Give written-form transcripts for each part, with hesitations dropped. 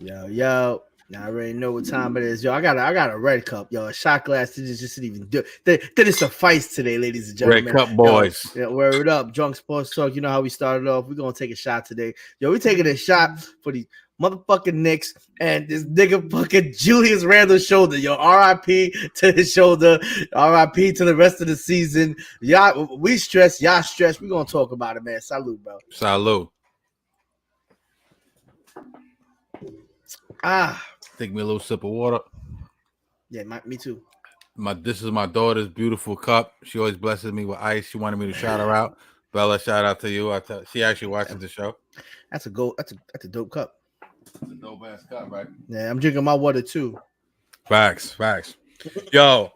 Yo. Now I already know what time it is. Yo, I got a red cup. Yo, a shot glass just didn't even do. Didn't suffice today, ladies and Red gentlemen. Cup Yo, boys. word up, Drunk Sports Talk. You know how we started off. We're gonna take a shot today. Yo, we taking a shot for the motherfucking Knicks and this nigga fucking Julius Randle's shoulder. Yo, R.I.P. to his shoulder. R.I.P. to the rest of the season. Y'all, we stress. Y'all stress. We gonna talk about it, man. Salute, bro. Salute. Ah, Take me a little sip of water. yeah, me too. This is my daughter's beautiful cup. She always blesses me with ice. She wanted me to shout her out. Bella, shout out to you. She actually watches the show. That's a go. That's a dope cup. It's a dope ass cup, right? Yeah, I'm drinking my water too. Facts. Yo,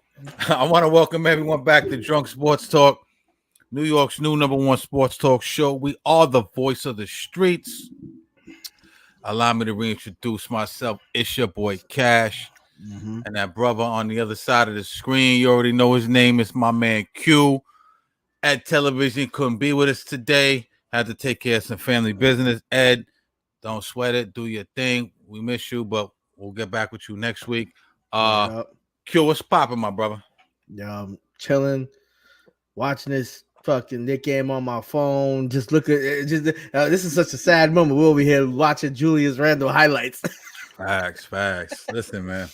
I want to welcome everyone back to Drunk Sports Talk, New York's new #1 sports talk show. We are the voice of the streets. Allow me to reintroduce myself. It's your boy Cash. Mm-hmm. And that brother on the other side of the screen, you already know his name. It's my man Q. Ed Television couldn't be with us today. Had to take care of some family business. Ed, don't sweat it. Do your thing. We miss you, but we'll get back with you next week. Q, what's popping, my brother? Chilling, watching this fucking Nick game on my phone. Just look at it. This is such a sad moment. We're over here watching Julius Randle highlights. Facts. Listen, man.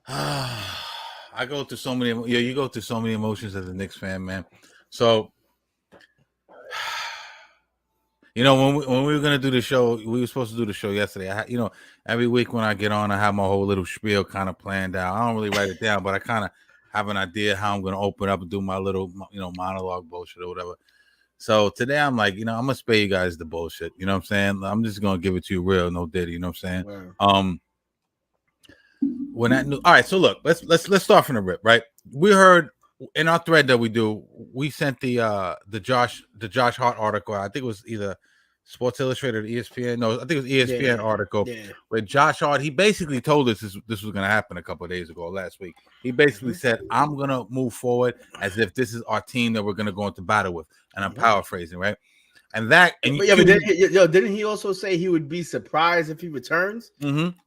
I go through so many. Yeah, you go through so many emotions as a Knicks fan, man. So, you know, when we were gonna do the show, we were supposed to do the show yesterday. Every week when I get on, I have my whole little spiel kind of planned out. I don't really write it down, but I kind of have an idea how I'm gonna open up and do my little, monologue bullshit or whatever. So today I'm like, I'm gonna spare you guys the bullshit. You know what I'm saying? I'm just gonna give it to you real, no diddy. You know what I'm saying? Wow. When that new, all right. So look, let's start from the rip. Right, we heard in our thread that we sent the Josh Hart article. I think it was either Sports Illustrated or ESPN. No, I think it was ESPN article where Josh Hart, he basically told us this was going to happen a couple of days ago, last week. He basically said, "I'm going to move forward as if this is our team that we're going to go into battle with," and I'm paraphrasing, right? And that, and but didn't he also say he would be surprised if he returns? Mm-hmm.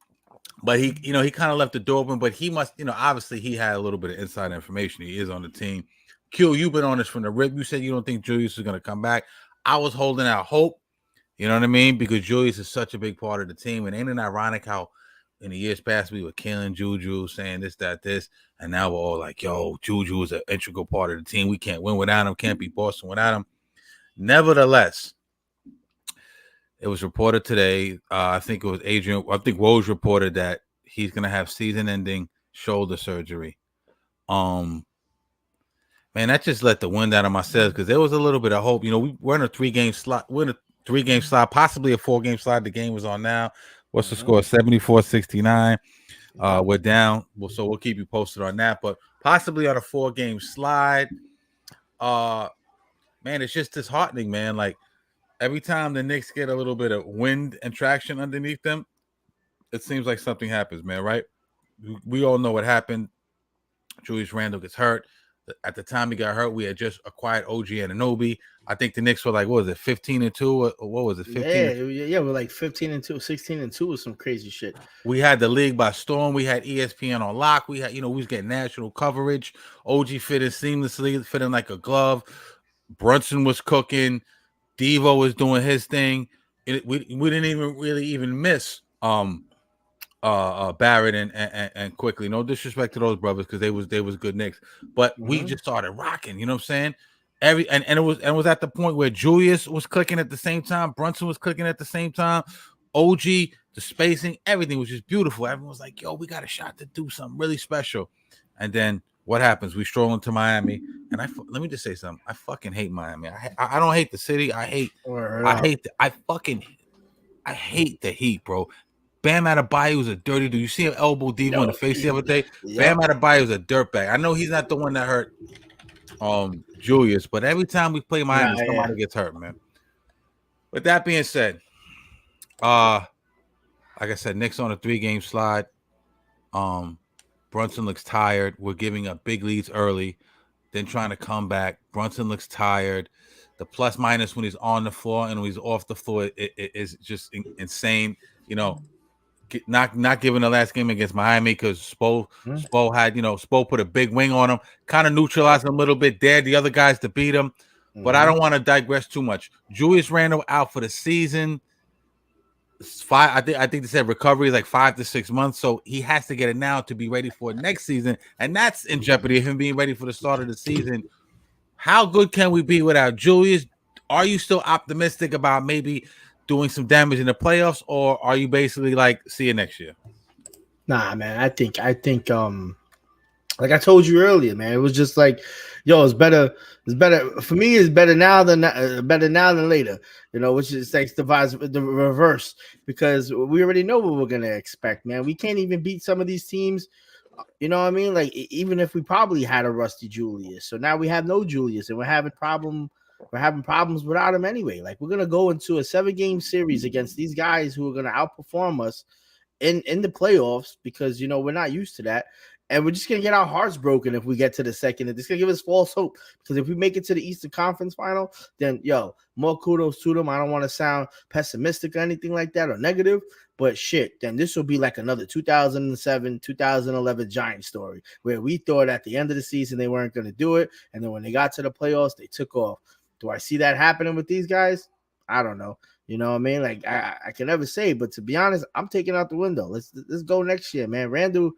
But he kind of left the door open. But he must, obviously he had a little bit of inside information. He is on the team. Q, you've been on this from the rip. You said you don't think Julius is going to come back. I was holding out hope. You know what I mean? Because Julius is such a big part of the team. And ain't it ironic how in the years past we were killing Juju, saying this, that, this, and now we're all like, yo, Juju is an integral part of the team. We can't win without him. Can't beat Boston without him. Nevertheless, it was reported today. I think it was Woj reported that he's going to have season-ending shoulder surgery. Man, that just let the wind out of my sails because there was a little bit of hope. We're in a 3-game slot. We're in a 3-game slot, possibly a 4-game slot. The game was on now. What's the score? 74-69. We're down. So we'll keep you posted on that. But possibly on a 4-game slide. Man, it's just disheartening, man. Like, every time the Knicks get a little bit of wind and traction underneath them, it seems like something happens, man, right? We all know what happened. Julius Randle gets hurt. At the time he got hurt, we had just acquired OG Anunoby. I think the Knicks were like, what was it, 15-2? Or what was it, 15? Yeah, we're like 15-2, 16-2 was some crazy shit. We had the league by storm. We had ESPN on lock. We had, we was getting national coverage. OG fitted seamlessly, fitting like a glove. Brunson was cooking. Devo was doing his thing. We didn't even miss Barrett and Quickly. No disrespect to those brothers because they was good Knicks, but we just started rocking. You know what I'm saying? And it was at the point where Julius was clicking at the same time, Brunson was clicking at the same time, OG, the spacing, everything was just beautiful. Everyone was like, "Yo, we got a shot to do something really special," and then. What happens? We stroll into Miami, and let me just say something. I fucking hate Miami. I don't hate the city. I hate the Heat, bro. Bam Adebayo was a dirty dude. You see him elbow Devo in the face the other day. Bam Adebayo is a dirtbag. I know he's not the one that hurt Julius, but every time we play Miami, somebody gets hurt, man. With that being said, like I said, Knicks on a 3-game slide. Brunson looks tired. We're giving up big leads early, then trying to come back. Brunson looks tired. The plus minus when he's on the floor and when he's off the floor is just insane. not giving the last game against Miami because Mhm. Spo had Spo put a big wing on him, kind of neutralized him a little bit, dared the other guys to beat him. But I don't want to digress too much. Julius Randle out for the season. I think they said recovery is like 5 to 6 months, so he has to get it now to be ready for next season, and that's in jeopardy of him being ready for the start of the season. How good can we be without Julius? Are you still optimistic about maybe doing some damage in the playoffs, or are you basically like, see you next year? Nah, man. I think like I told you earlier, man, it was just like, yo, it's better. It's better for me. It's better now than later. Which is thanks to the reverse, because we already know what we're gonna expect, man. We can't even beat some of these teams. You know what I mean? Like even if we probably had a rusty Julius, so now we have no Julius, and we're having problems without him anyway. Like we're gonna go into a 7-game series against these guys who are gonna outperform us in the playoffs, because we're not used to that, and we're just gonna get our hearts broken if we get to the second. It's gonna give us false hope, because if we make it to the Eastern Conference Final, then more kudos to them. I don't want to sound pessimistic or anything like that or negative, but shit, then this will be like another 2007 2011 Giant story, where we thought at the end of the season they weren't gonna do it, and then when they got to the playoffs they took off. Do I see that happening with these guys? I don't know. You know what I mean? Like I can never say, but to be honest, I'm taking out the window. Let's go next year, man. Randle,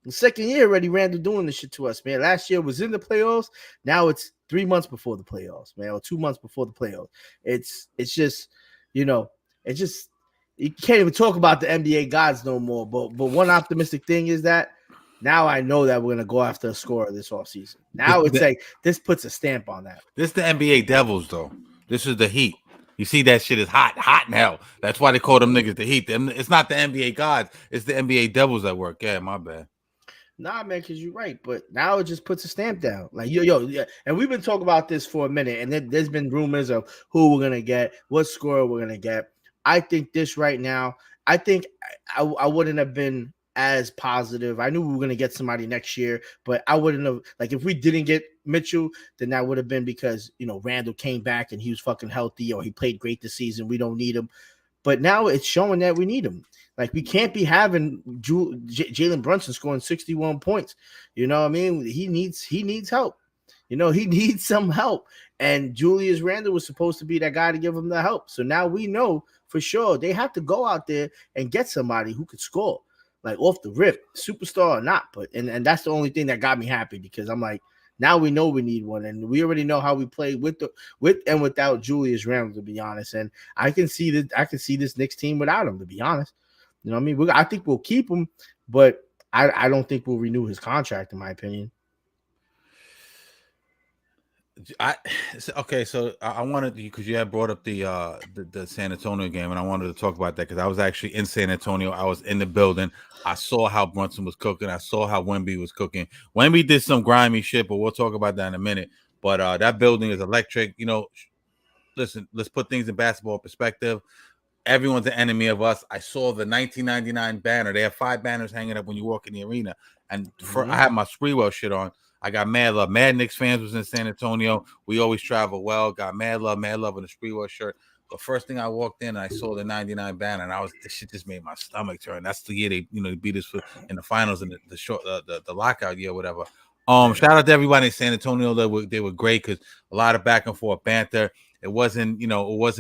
the second year already, Randle doing this shit to us, man. Last year was in the playoffs. Now it's 3 months before the playoffs, man, or 2 months before the playoffs. It's just, it's just you can't even talk about the NBA gods no more. But one optimistic thing is that now I know that we're gonna go after a scorer this offseason. Now it's like this puts a stamp on that. This is the NBA Devils, though. This is the Heat. You see that shit is hot in hell. That's why they call them niggas the Heat. It's not the NBA gods. It's the NBA Devils that work. Yeah, my bad. Nah, man, because you're right. But now it just puts a stamp down. Like, yeah. And we've been talking about this for a minute, and there's been rumors of who we're going to get, what scorer we're going to get. I think this right now, I think I wouldn't have been as positive. I knew we were going to get somebody next year, but I wouldn't have, like, if we didn't get Mitchell, then that would have been because, Randle came back and he was fucking healthy, or he played great this season. We don't need him. But now it's showing that we need him. Like, we can't be having Jalen Brunson scoring 61 points. You know what I mean? He needs help. He needs some help. And Julius Randle was supposed to be that guy to give him the help. So now we know for sure they have to go out there and get somebody who could score, like off the rip, superstar or not. But and that's the only thing that got me happy, because I'm like, now we know we need one, and we already know how we play with and without Julius Randle, to be honest. And I can see this Knicks team without him, to be honest. You know what I mean? I think we'll keep him, but I don't think we'll renew his contract, in my opinion. So I wanted, because you had brought up the San Antonio game, and I wanted to talk about that because I was actually in San Antonio. I was in the building. I saw how Brunson was cooking. I saw how Wemby was cooking. Wemby did some grimy shit, but we'll talk about that in a minute. But that building is electric. Listen, let's put things in basketball perspective. Everyone's an enemy of us. I saw the 1999 banner. They have 5 banners hanging up when you walk in the arena, and I had my Spreewell shit on. I got mad love. Mad Knicks fans was in San Antonio. We always travel well. Got mad love in the Spreewell shirt. The first thing I walked in, I saw the 99 banner, and this shit just made my stomach turn. That's the year they beat us in the finals in the lockout year, whatever. Shout out to everybody in San Antonio. They were great, because a lot of back and forth banter. It wasn't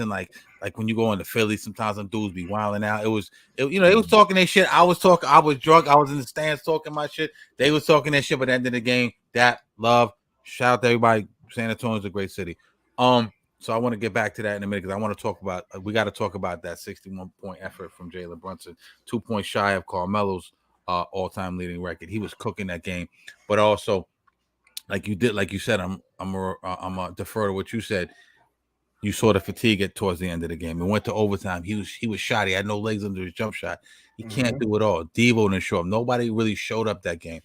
like when you go into Philly, sometimes some dudes be wilding out. They was talking their shit. I was talking. I was drunk. I was in the stands talking my shit. They was talking their shit. But at the end of the game, that love. Shout out to everybody. San Antonio is a great city. So I want to get back to that in a minute, because I want to talk about. We got to talk about that 61-point effort from Jalen Brunson, 2 points shy of Carmelo's all-time leading record. He was cooking that game, but also, like you said, I'm defer to what you said. You saw the fatigue towards the end of the game. It went to overtime. He was shot. He had no legs under his jump shot. He can't do it all. Devo didn't show up. Nobody really showed up that game.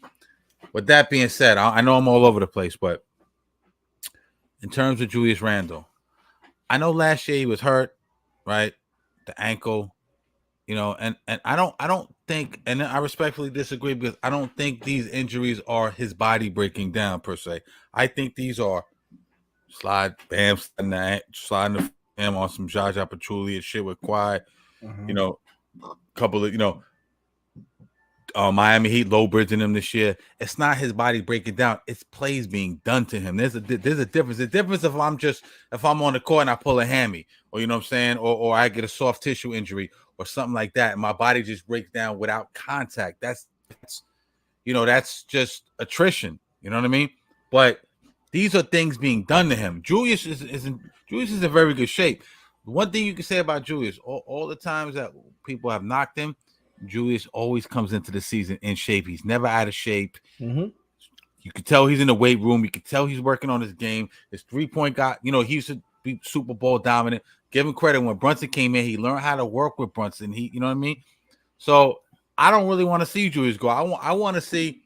With that being said, I know I'm all over the place, but in terms of Julius Randle, I know last year he was hurt, right? The ankle, and I don't think, and I respectfully disagree, because I don't think these injuries are his body breaking down per se. I think these are sliding the him on some Jaja Pachulia shit with Kawhi. couple of Miami Heat low bridging him this year. It's not his body breaking down; it's plays being done to him. There's a difference. The difference if I'm on the court and I pull a hammy, or you know what I'm saying, or I get a soft tissue injury or something like that, and my body just breaks down without contact. That's just attrition. You know what I mean? But these are things being done to him. Julius is in very good shape. One thing you can say about Julius, all the times that people have knocked him, Julius always comes into the season in shape. He's never out of shape. Mm-hmm. You can tell he's in the weight room. You can tell he's working on his game. His 3-point guy, he used to be Super Bowl dominant. Give him credit. When Brunson came in, he learned how to work with Brunson. You know what I mean? So I don't really want to see Julius go. I want to see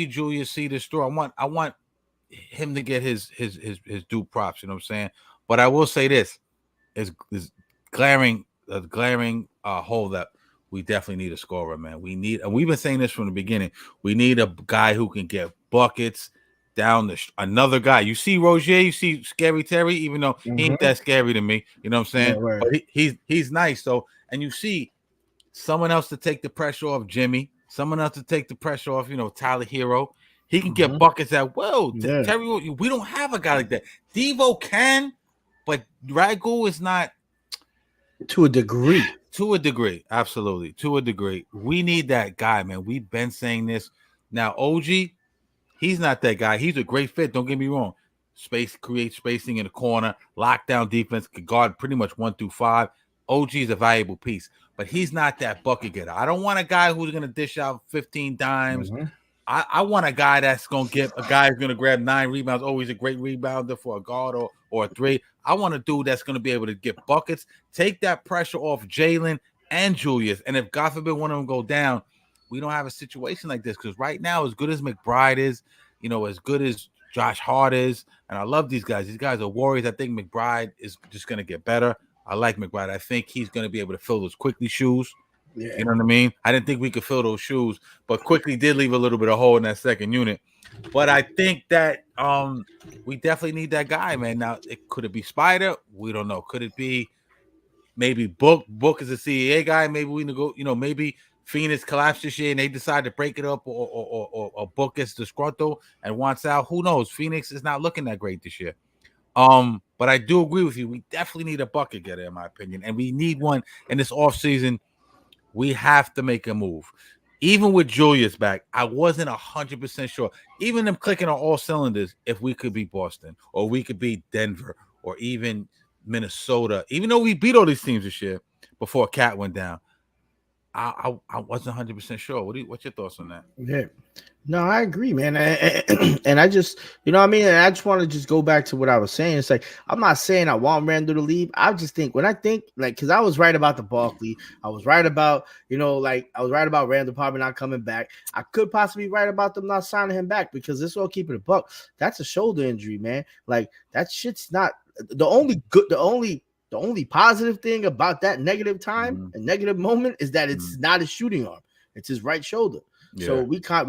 Julius see this through. I want him to get his due props. You know what I'm saying? But I will say this: is glaring hole that we definitely need a scorer, man. And we've been saying this from the beginning. We need a guy who can get buckets down another guy. You see Rozier, you see Scary Terry, even though he ain't that scary to me. You know what I'm saying? Yeah, but he's nice. So, and you see someone else to take the pressure off Jimmy, someone else to take the pressure off, Tyler Hero. He can get buckets at will. Yeah. Terry, we don't have a guy like that. Devo can, but Ragu is not. To a degree. To a degree. Absolutely. To a degree. We need that guy, man. We've been saying this. Now, OG, he's not that guy. He's a great fit. Don't get me wrong. Create spacing in the corner, lockdown defense, could guard pretty much 1 through 5. OG is a valuable piece, but he's not that bucket getter. I don't want a guy who's going to dish out 15 dimes. Mm-hmm. I want a guy that's going to get a guy who's going to grab 9 rebounds. Always a great rebounder for a guard or a 3. I want a dude that's going to be able to get buckets, take that pressure off Jalen and Julius. And if God forbid one of them go down, we don't have a situation like this. Because right now, as good as McBride is, as good as Josh Hart is, and I love these guys. These guys are warriors. I think McBride is just going to get better. I like McBride. I think he's going to be able to fill those Quickly shoes. Yeah. You know what I mean? I didn't think we could fill those shoes, but Quickly did leave a little bit of hole in that second unit. But I think that we definitely need that guy, man. Now, could it be Spider? We don't know. Could it be maybe Book? Book is a CAA guy. Maybe we go. Maybe Phoenix collapsed this year and they decide to break it up, or Book gets disgruntled and wants out. Who knows? Phoenix is not looking that great this year. But I do agree with you. We definitely need a bucket getter, in my opinion, and we need one in this offseason. We have to make a move. Even with Julius back, I wasn't 100% sure. Even them clicking on all cylinders, if we could beat Boston, or we could beat Denver, or even Minnesota. Even though we beat all these teams this year before Cat went down, I wasn't 100% sure. What's your thoughts on that? Yeah. No, I agree, man. And I just, and I just want to just go back to what I was saying. It's like, I'm not saying I want Randle to leave. I just think because I was right about the Barkley. I was right about, I was right about Randle probably not coming back. I could possibly be right about them not signing him back, because this all keeping a buck. That's a shoulder injury, man. Like, that shit's not the only positive thing about that negative time and negative moment is that it's not his shooting arm. It's his right shoulder. Yeah. So we got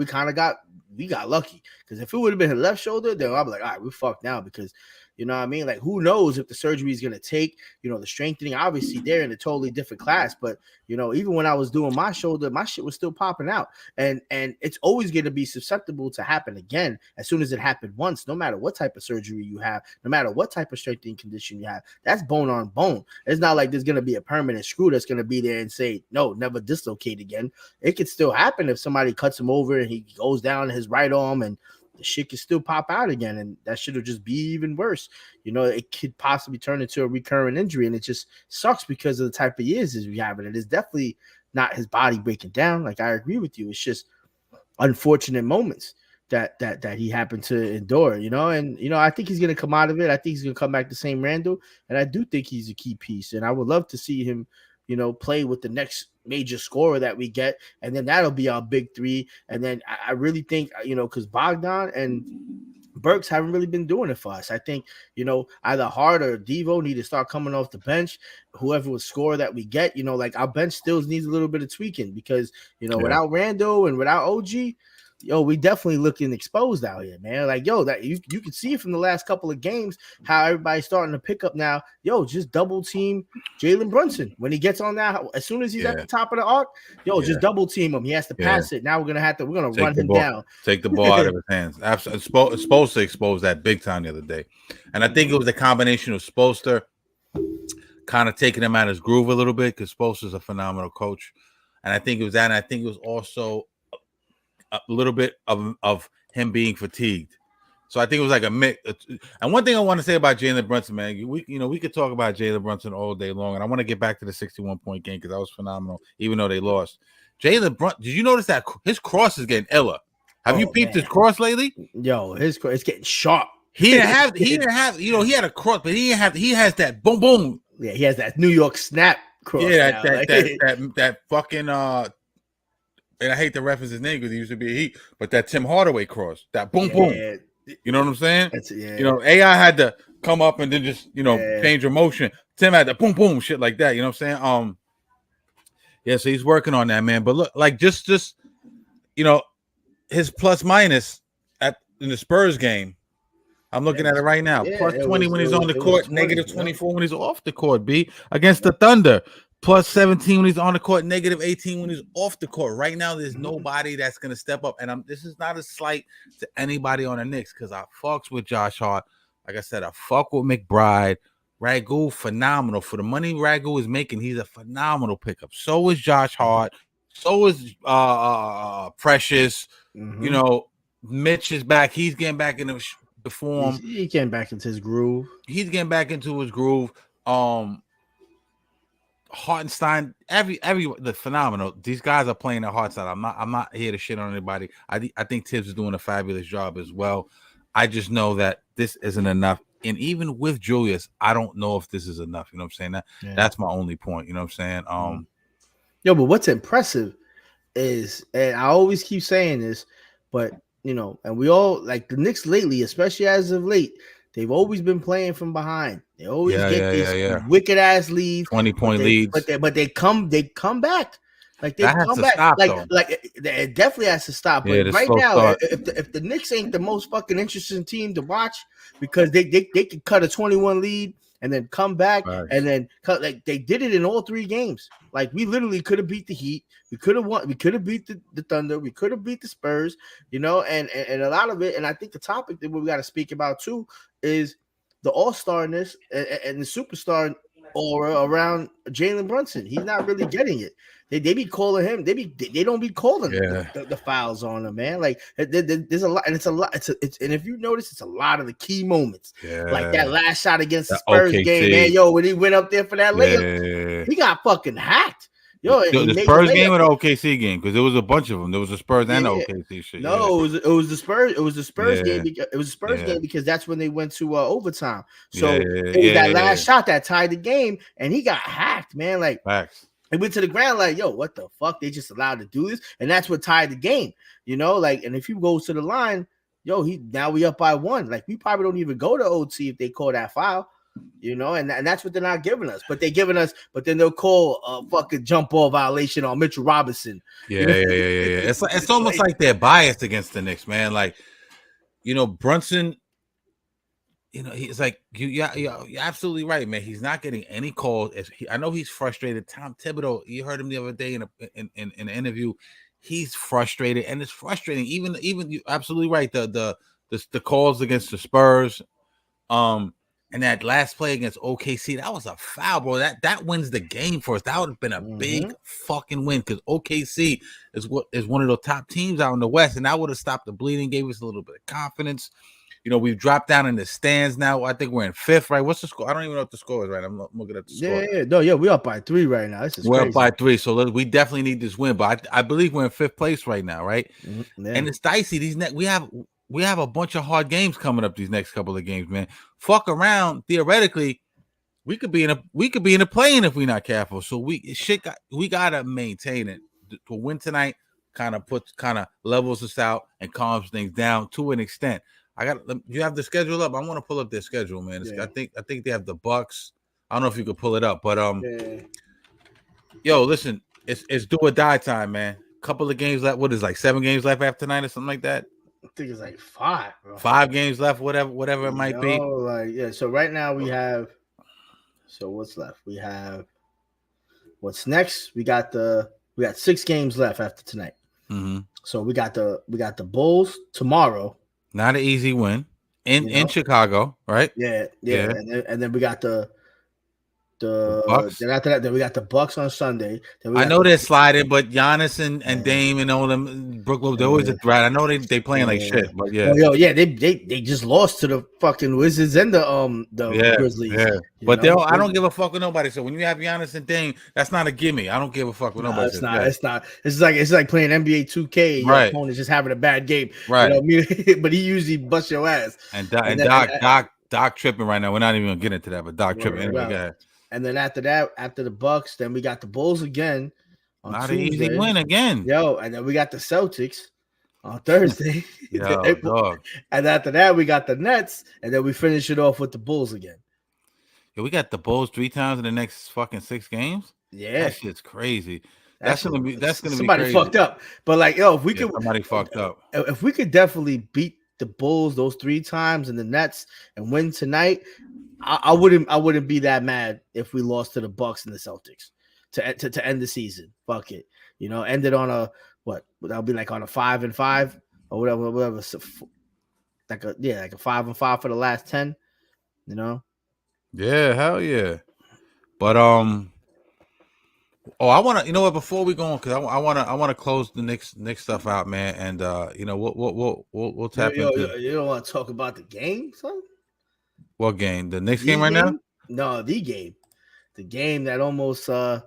lucky, because if it would have been his left shoulder, then I'd be like, all right, we're fucked now, because you know what I mean? Like, who knows if the surgery is going to take, the strengthening. Obviously, they're in a totally different class. But, even when I was doing my shoulder, my shit was still popping out. And it's always going to be susceptible to happen again as soon as it happened once, no matter what type of surgery you have, no matter what type of strengthening condition you have. That's bone on bone. It's not like there's going to be a permanent screw that's going to be there and say, no, never dislocate again. It could still happen if somebody cuts him over and he goes down his right arm, and the shit can still pop out again, and that shit will just be even worse. It could possibly turn into a recurring injury, and it just sucks because of the type of years we have. And it is definitely not his body breaking down. Like, I agree with you. It's just unfortunate moments that he happened to endure, and, I think he's going to come out of it. I think he's going to come back the same Randle, and I do think he's a key piece, and I would love to see him, play with the next major scorer that we get, and then that'll be our big 3. And then I really think, because Bogdan and Burks haven't really been doing it for us. I think, either Hart or Devo need to start coming off the bench. Whoever was scorer that we get, our bench still needs a little bit of tweaking, because, without Randle and without OG, yo, we definitely looking exposed out here, man. Like, yo, that you can see from the last couple of games how everybody's starting to pick up now. Yo, just double team Jalen Brunson when he gets on that. As soon as he's at the top of the arc, yo, just double team him. He has to pass it. Now we're gonna run him down. Take the ball out of his hands. Absolutely, it's supposed to expose that big time the other day, and I think it was a combination of Spoelstra kind of taking him out of his groove a little bit because Spoelstra's a phenomenal coach, and I think it was that. And I think it was also a little bit of him being fatigued. So I think it was like a mix. And one thing I want to say about Jalen Brunson, man, we could talk about Jalen Brunson all day long, and I want to get back to the 61-point game because that was phenomenal, even though they lost. Jalen Brunson, did you notice that his cross is getting iller? Have you peeped his cross lately? Yo, his cross is getting sharp. He didn't have, he had a cross, but he has that boom boom. Yeah, he has that New York snap cross. Yeah, that fucking and I hate to reference his name because he used to be a Heat, but that Tim Hardaway cross, that boom boom. You know what I'm saying? AI had to come up and then just change your motion. Tim had the boom boom shit like that. You know what I'm saying? Yeah, so he's working on that, man. But look, like just his plus minus in the Spurs game. I'm looking at it right now. Plus 20 when he's on the court, negative 24 when he's off the court, B. Against the Thunder. Plus 17 when he's on the court, negative 18 when he's off the court. Right now, there's nobody that's going to step up. And this is not a slight to anybody on the Knicks because I fucks with Josh Hart. Like I said, I fuck with McBride. Ragu, phenomenal. For the money Ragu is making, he's a phenomenal pickup. So is Josh Hart. So is Precious. Mitch is back. He's getting back into the form. He's getting back into his groove. Hartenstein, the phenomenal. These guys are playing their hearts out. I'm not here to shit on anybody. I think Tibbs is doing a fabulous job as well. I just know that this isn't enough. And even with Julius, I don't know if this is enough. You know what I'm saying? That's my only point. You know what I'm saying? But what's impressive is, and I always keep saying this, but and we all like the Knicks lately, especially as of late, they've always been playing from behind. They always get these wicked ass leads, 20-point leads. But they come back. Like they come back. Stop, like it definitely has to stop. But right now, if the Knicks ain't the most fucking interesting team to watch because they can cut a 21 lead and then come back and then cut, like they did it in all three games. Like we literally could have beat the Heat. We could have won. We could have beat the Thunder. We could have beat the Spurs. And a lot of it. And I think the topic that we got to speak about too is the all-starness and the superstar aura around Jalen Brunson. He's not really getting it. They be calling him. They don't be calling the fouls on him, man. Like there's a lot, and it's a lot. And if you notice, it's a lot of the key moments, like that last shot against the Spurs game, man. Yo, when he went up there for that layup, he got fucking hacked. Yo, the Spurs game or the OKC game? Because there was a bunch of them. There was the Spurs and the OKC shit. No, it was the Spurs. It was the Spurs game. It was the Spurs game because that's when they went to overtime. So it was that last shot that tied the game, and he got hacked, man. Like facts. He went to the ground like, yo, what the fuck? They just allowed to do this, and that's what tied the game. Like, and if you go to the line, yo, now we up by 1. Like, we probably don't even go to OT if they call that foul. And that's what they're not giving us. But then they'll call a fucking jump ball violation on Mitchell Robinson. Yeah. It's almost like they're biased against the Knicks, man. Like, Brunson, he's like, you're absolutely right, man. He's not getting any calls. I know he's frustrated. Tom Thibodeau, you heard him the other day in an interview. He's frustrated, and it's frustrating. Even you're absolutely right. The calls against the Spurs, and that last play against OKC, that was a foul, bro. That wins the game for us. That would have been a big fucking win because OKC is one of the top teams out in the West, and that would have stopped the bleeding, gave us a little bit of confidence. We've dropped down in the stands now. I think we're in 5th, right? What's the score? I don't even know what the score is, right? I'm looking at the score. We're up by 3 right now. We're up by 3, so we definitely need this win. But I believe we're in 5th place right now, right? And it's dicey. We have a bunch of hard games coming up these next couple of games, man. Fuck around. Theoretically, we could be in a play-in if we're not careful. So we gotta maintain it. To win tonight kind of levels us out and calms things down to an extent. You have the schedule up. I want to pull up their schedule, man. I think they have the Bucks. I don't know if you could pull it up, but yo, listen, it's do or die time, man. couple of games left. What is like 7 games left after tonight or something like that? I think it's like 5, bro. 5 games left, whatever it might be. Like, yeah. So right now we have. So what's left? We have. What's next? We got 6 games left after tonight. Mm-hmm. So we got the Bulls tomorrow. Not an easy win in Chicago, right? Yeah. And then we got the Bucks. Then after that, then we got the Bucks on Sunday. I know they're sliding, but Giannis and Dame and all them Brooklyn, they're always a threat. I know they playing like shit, but yeah. They just lost to the fucking Wizards and the Grizzlies. Yeah. But I don't give a fuck with nobody. So when you have Giannis and Dame, that's not a gimme. I don't give a fuck with nobody. It's not. It's like playing NBA 2K. Your opponent's just having a bad game. Right. You know what I mean? But he usually busts your ass. And Doc tripping right now. We're not even gonna get into that, but Doc tripping. Anyway, go ahead. And then after that, after the Bucks, then we got the Bulls again on Not Tuesday. an easy win again. And then we got the Celtics on Thursday. Dog. And after that, we got the Nets, and then we finish it off with the Bulls again. Yeah, we got the Bulls 3 times in the next fucking 6 games. Yeah, that shit's crazy. That's gonna be somebody crazy. fucked up. But like, if we could, somebody fucked up. If we could definitely beat the Bulls those 3 times and the Nets and win tonight, I wouldn't be that mad if we lost to the Bucks and the Celtics to end the season. Fuck it, end it on a what? That'll be like on a 5-5 or whatever. So, like a 5-5 for the last 10. Yeah, hell yeah. But I want to, before we go on, because I want to close the next stuff out, man, and we'll tap into. You don't want to talk about the game, son? What game? The next game right now? No, the game that almost the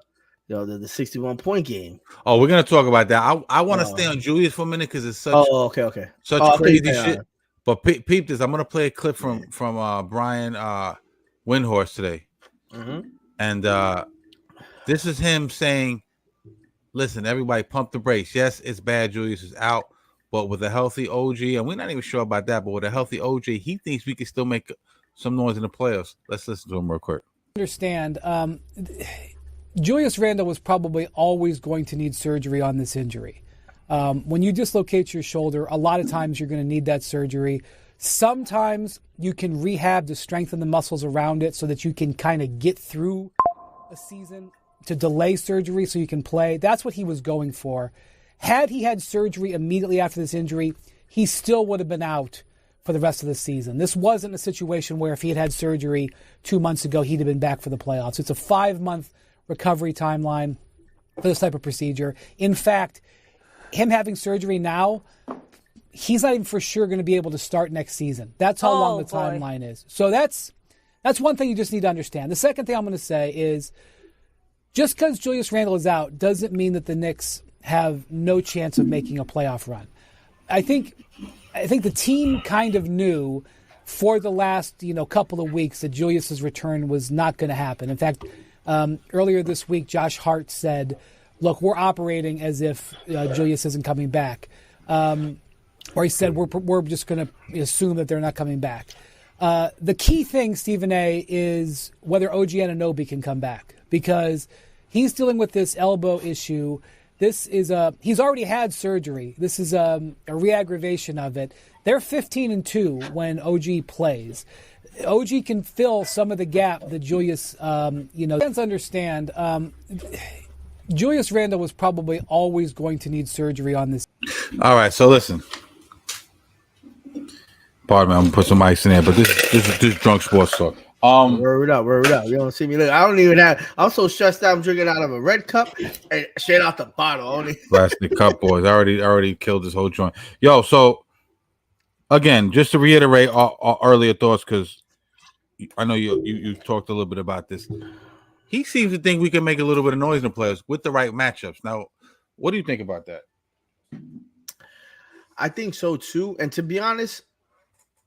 61-point game. Oh, we're gonna talk about that. I want to stay on Julius for a minute because it's such okay. Such crazy shit. But peep this. I'm gonna play a clip from Brian Windhorst today, and this is him saying, "Listen, everybody, pump the brakes. Yes, it's bad. Julius is out, but with a healthy OG, and we're not even sure about that. But with a healthy OG, he thinks we can still make some noise in the playoffs." Let's listen to him real quick. Understand, Julius Randle was probably always going to need surgery on this injury. When you dislocate your shoulder, a lot of times you're going to need that surgery. Sometimes you can rehab to strengthen the muscles around it so that you can kind of get through a season to delay surgery so you can play. That's what he was going for. Had he had surgery immediately after this injury, he still would have been out for the rest of the season. This wasn't a situation where if he had surgery 2 months ago, he'd have been back for the playoffs. It's a 5-month recovery timeline for this type of procedure. In fact, him having surgery now, he's not even for sure going to be able to start next season. That's how long the timeline is. So that's one thing you just need to understand. The second thing I'm going to say is just because Julius Randle is out doesn't mean that the Knicks have no chance of making a playoff run. I think the team kind of knew for the last couple of weeks that Julius's return was not going to happen. In fact, earlier this week, Josh Hart said, "Look, we're operating as if Julius isn't coming back," or he said, "We're just going to assume that they're not coming back." The key thing, Stephen A., is whether OG Anunoby can come back because he's dealing with this elbow issue. He's already had surgery. This is a re-aggravation of it. They're 15-2 when OG plays. OG can fill some of the gap that Julius, fans understand. Julius Randle was probably always going to need surgery on this. All right, so listen. Pardon me, I'm gonna put some ice in there, but this is drunk sports talk. Word up. You don't see me. Look, I don't even have. I'm so stressed out. I'm drinking out of a red cup and straight out the bottle. Plastic cup, boys. I already killed this whole joint. Yo, so again, just to reiterate our earlier thoughts, because I know you talked a little bit about this. He seems to think we can make a little bit of noise in the playoffs with the right matchups. Now, what do you think about that? I think so too. And to be honest,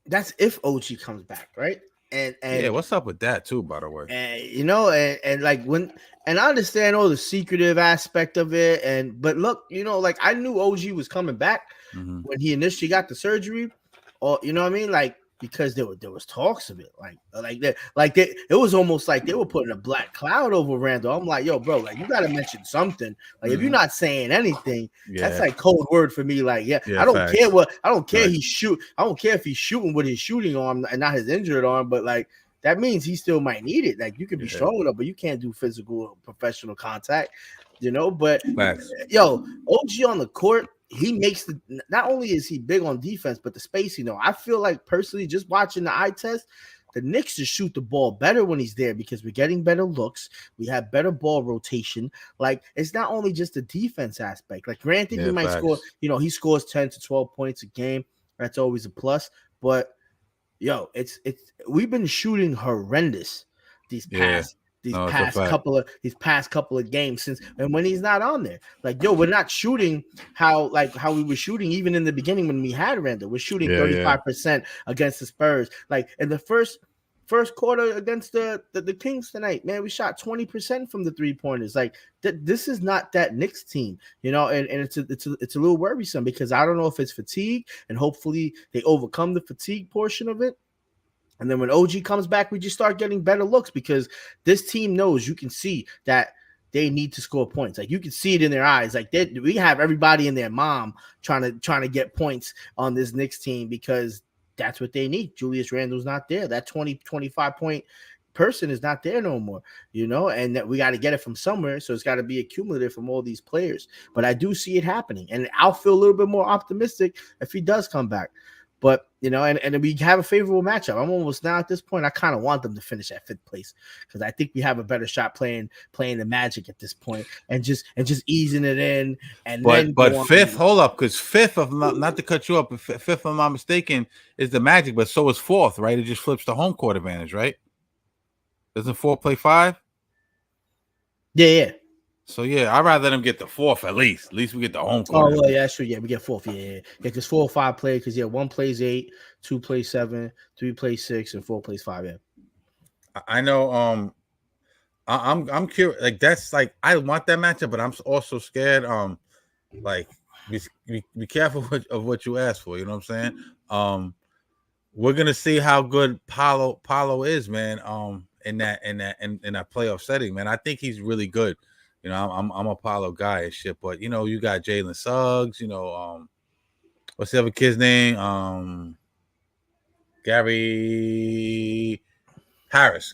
that's if OG comes back, right? And yeah, what's up with that too, by the way? And like and I understand all the secretive aspect of it, but look, like I knew OG was coming back when he initially got the surgery, or you know what I mean? Like because there was talks of it, it was almost like they were putting a black cloud over Randle. I'm like, yo, bro, like you gotta mention something. Like if you're not saying anything, that's like code word for me. Like, I don't facts. care I don't care I don't care if he's shooting with his shooting arm and not his injured arm, but like that means he still might need it. Like you can be strong enough, but you can't do physical professional contact, But Facts. yo, OG on the court. He makes not only is he big on defense, but the spacing. I feel like personally, just watching the eye test, the Knicks just shoot the ball better when he's there because we're getting better looks. We have better ball rotation. Like it's not only just the defense aspect. Like granted, he might score. He scores 10 to 12 points a game. That's always a plus. But yo, it's we've been shooting horrendous these past couple of games since and when he's not on there. Like, yo, we're not shooting how we were shooting even in the beginning when we had Randle. We're shooting 35% against the Spurs. Like in the first quarter against the Kings tonight, man, we shot 20% from the 3-pointers. Like this is not that Knicks team, and it's a little worrisome because I don't know if it's fatigue, and hopefully they overcome the fatigue portion of it. And then when OG comes back, we just start getting better looks because this team knows, you can see that they need to score points. Like you can see it in their eyes. Like we have everybody and their mom trying to get points on this Knicks team because that's what they need. Julius Randle's not there. That 20-25 point person is not there no more, and that we got to get it from somewhere. So it's got to be accumulative from all these players. But I do see it happening, and I'll feel a little bit more optimistic if he does come back. But and we have a favorable matchup. I'm almost now at this point. I kind of want them to finish at 5th place because I think we have a better shot playing the Magic at this point and just easing it in. And but 5th, hold up, because 5th, not to cut you up, 5th, if I'm not mistaken, is the Magic, but so is 4th, right? It just flips the home court advantage, right? Doesn't 4 play 5? Yeah. So yeah, I'd rather them get the 4th at least. At least we get the home court. Oh well, yeah, sure. Yeah, we get 4th. Yeah. Because 4 or 5 play. Because 1 plays 8, 2 plays 7, 3 plays 6, and 4 plays 5. Yeah. I know. I'm curious. Like that's like I want that matchup, but I'm also scared. Like be careful of what you ask for. You know what I'm saying? We're gonna see how good Paolo is, man. In that playoff setting, man. I think he's really good. I'm a Paolo guy and shit, but you got Jalen Suggs, what's the other kid's name? Gary Harris.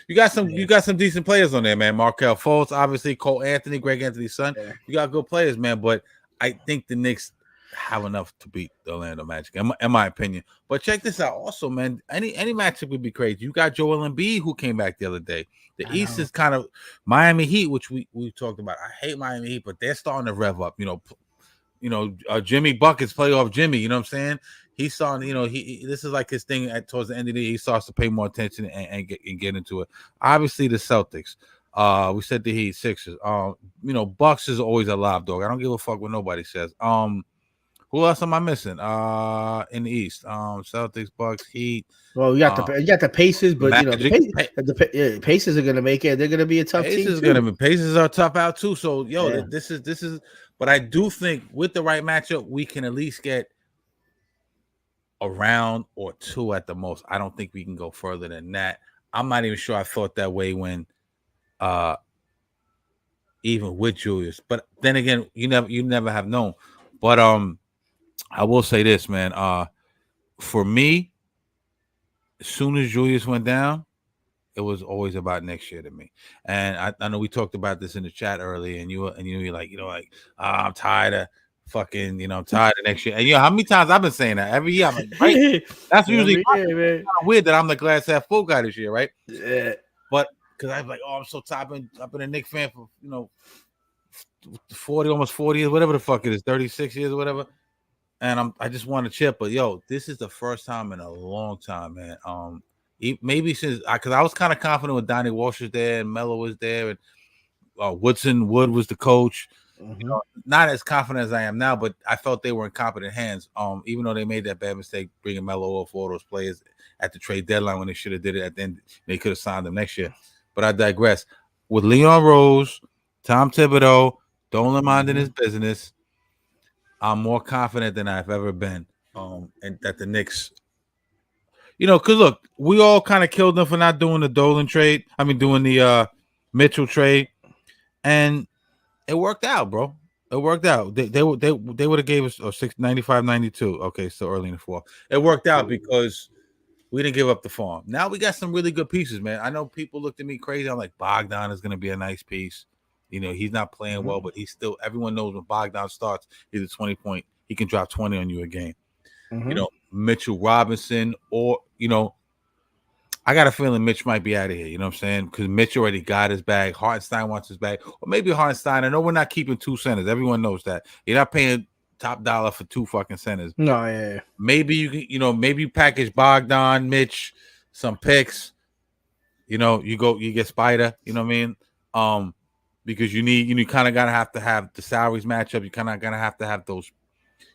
You got some decent players on there, man. Markelle Fultz, obviously, Cole Anthony, Greg Anthony's son. Yeah. You got good players, man, but I think the Knicks have enough to beat the Orlando Magic, in my opinion. But check this out also, man. Any matchup would be crazy. You got Joel Embiid who came back the other day. The East is kind of Miami Heat, which we talked about. I hate Miami Heat, but they're starting to rev up. Jimmy Buckets playoff Jimmy. You know what I'm saying? He's starting. This is like his thing towards the end of the year. He starts to pay more attention and get into it. Obviously, the Celtics. We said the Heat, Sixers. Bucks is always a live dog. I don't give a fuck what nobody says. Who else am I missing? In the East, Celtics, Bucks, Heat. Well, you got the Pacers, but the Pacers are gonna make it. They're gonna be a tough team. Pacers are tough out too. So this is. But I do think with the right matchup, we can at least get a round or 2 at the most. I don't think we can go further than that. I'm not even sure I thought that way when, even with Julius. But then again, you never have known. But I will say this, man. For me, as soon as Julius went down, it was always about next year to me. And I know we talked about this in the chat earlier, and you're like, I'm tired of fucking, I'm tired of next year. And how many times I've been saying that every year? I'm like, right? That's usually kind of weird that I'm the glass half full guy this year, right? Yeah. But because I'm like, I'm so tired. I've been a Knicks fan for 40, almost 40 years, whatever the fuck it is, 36 years or whatever. And I just want to chip, but this is the first time in a long time, man. Maybe since because I was kind of confident when Donnie Walsh was there and Melo was there and Wood was the coach. Mm-hmm. Not as confident as I am now, but I felt they were in competent hands. Even though they made that bad mistake bringing Melo off all those players at the trade deadline when they should have did it at the end, they could have signed them next year. But I digress. With Leon Rose, Tom Thibodeau, don't let mind in his business. I'm more confident than I've ever been, and that the Knicks because look, we all kind of killed them for not doing the Dolan trade. I mean, doing the Mitchell trade, and it worked out, bro. It worked out. They would have gave us 695, 92. Okay, so early in the fall. It worked out because we didn't give up the farm. Now we got some really good pieces, man. I know people looked at me crazy. I'm like, Bogdan is going to be a nice piece. He's not playing well, but he's still. Everyone knows when Bogdan starts, he's a 20-point. He can drop 20 on you a game. Mitchell Robinson, or I got a feeling Mitch might be out of here. You know what I'm saying? Because Mitch already got his bag. Hartenstein wants his bag, or maybe Hartenstein. I know we're not keeping 2 centers. Everyone knows that. You're not paying top dollar for 2 fucking centers. No, yeah. Maybe you can, maybe you package Bogdan, Mitch, some picks. You get Spider. You know what I mean? Because you kind of gotta have to have the salaries match up. You kind of gonna have to have those.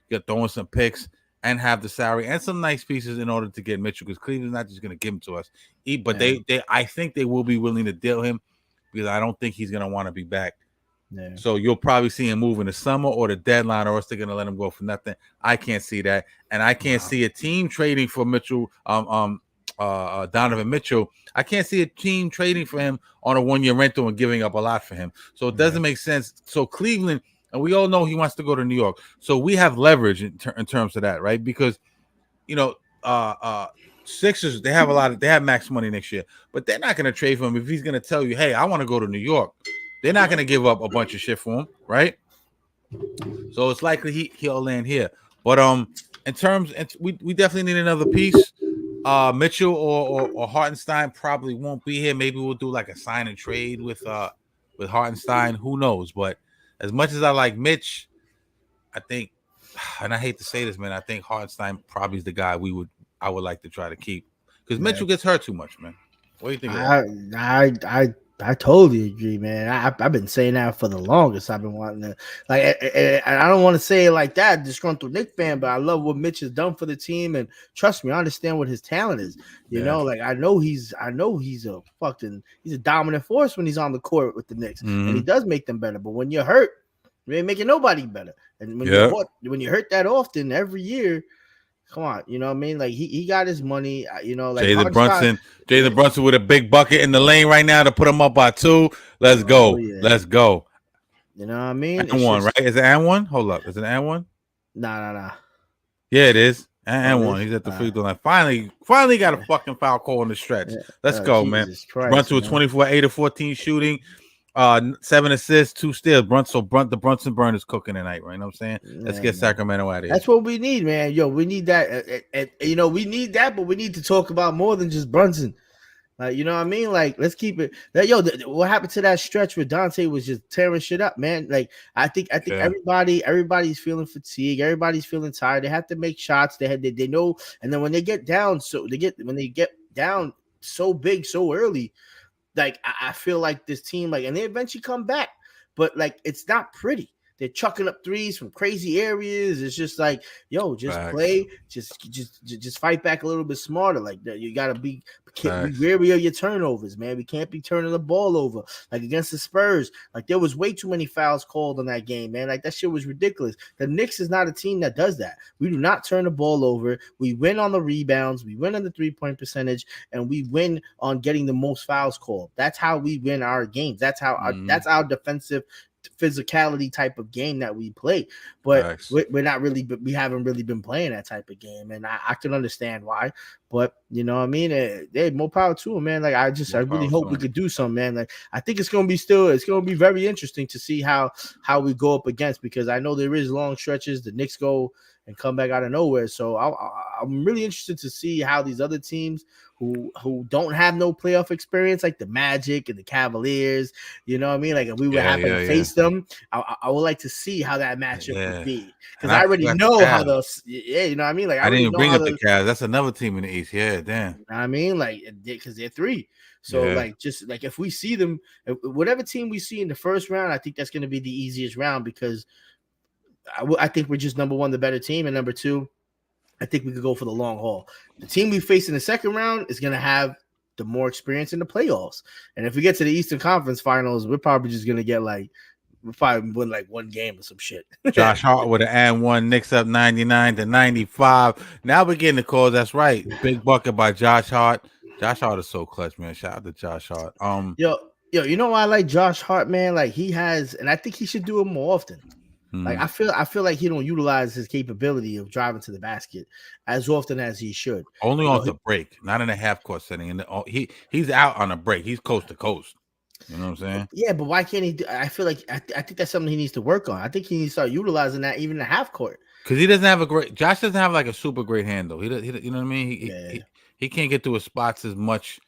You're throwing some picks and have the salary and some nice pieces in order to get Mitchell, because Cleveland's not just gonna give him to us. But I think they will be willing to deal him, because I don't think he's gonna want to be back. Yeah. So you'll probably see him move in the summer or the deadline, or else they're gonna let him go for nothing. I can't see that, and I can't see a team trading for Mitchell, Donovan Mitchell. I can't see a team trading for him on a 1-year rental and giving up a lot for him. So it doesn't make sense. So Cleveland, and we all know he wants to go to New York. So we have leverage in terms of that, right? Because Sixers, they have max money next year, but they're not gonna trade for him if he's gonna tell you, hey, I want to go to New York. They're not going to give up a bunch of shit for him, right? So it's likely he'll land here. But in terms, we definitely need another piece. Mitchell or Hartenstein probably won't be here. Maybe we'll do like a sign and trade with Hartenstein. Who knows? But as much as I like Mitch, I think, and I hate to say this, man, I think Hartenstein probably is the guy I would like to try to keep, because Mitchell gets hurt too much, man. What do you think of that? I totally agree, man. I've been saying that for the longest. I've been wanting to, and I don't want to say it like that, disgruntled Knicks fan, but I love what Mitch has done for the team, and trust me, I understand what his talent is. You know, like I know he's a dominant force when he's on the court with the Knicks, and he does make them better. But when you're hurt, you ain't making nobody better. And when you're hurt that often every year. Come on, you know what I mean? Like he got his money, like Jalen Brunson with a big bucket in the lane right now to put him up by 2. Let's go. Yeah. Let's go. You know what I mean? And one, right? Is it and one? Hold up. Is it and one? Nah. Yeah, it is. And one. He's at the free throw line. Finally got a fucking foul call in the stretch. Let's go, man. Brunson with 24, 8 of 14 shooting. 7 assists, 2 steals. The Brunson burn is cooking tonight, right? You know what I'm saying? Let's get Sacramento out of here. That's what we need, man. Yo, we need that. We need that, but we need to talk about more than just Brunson. Like, you know what I mean? Like, let's keep it. What happened to that stretch where Dante was just tearing shit up, man? Like, I think everybody's feeling fatigue. Everybody's feeling tired. They have to make shots. They know, and then when they get down, so big so early. Like, I feel like this team, like, and they eventually come back, but like, it's not pretty. They're chucking up threes from crazy areas. It's just like, yo, just play, just fight back a little bit smarter. Like, you gotta be wary of your turnovers, man. We can't be turning the ball over. Like against the Spurs, like there was way too many fouls called on that game, man. Like that shit was ridiculous. The Knicks is not a team that does that. We do not turn the ball over. We win on the rebounds. We win on the 3-point percentage, and we win on getting the most fouls called. That's how we win our games. That's how that's our defensive physicality type of game that we play, but we haven't really been playing that type of game, and I can understand why. But you know what I mean, they more power to them, man. Like I really hope we could do something, man. Like I think it's gonna be very interesting to see how we go up against, because I know there is long stretches the Knicks go and come back out of nowhere. So I'm really interested to see how these other teams who don't have no playoff experience, like the Magic and the Cavaliers, you know what I mean? Like if we would happen to face them, I would like to see how that matchup would be, because I already know how those. Yeah, you know what I mean? Like I didn't even bring up the Cavs. That's another team in the East. Yeah, damn. You know what I mean? Like because they're 3. So like just like if we see them, whatever team we see in the first round, I think that's going to be the easiest round, because I think we're just number 1, the better team, and number 2, I think we could go for the long haul. The team we face in the second round is going to have the more experience in the playoffs. And if we get to the Eastern Conference Finals, we're probably just going to get like we'll probably win like one game or some shit. Josh Hart with an and one. Knicks up 99-95. Now we're getting the calls. That's right. Big bucket by Josh Hart. Josh Hart is so clutch, man. Shout out to Josh Hart. Yo, you know why I like Josh Hart, man? Like he has, and I think he should do it more often. Like I feel like he don't utilize his capability of driving to the basket as often as he should. Only on the break, not in a half court setting. And he's out on a break. He's coast to coast. You know what I'm saying? Yeah, but why can't he do? I feel like I think that's something he needs to work on. I think he needs to start utilizing that even in the half court. Because he doesn't have Josh doesn't have like a super great handle. He you know what I mean? He can't get to his spots as much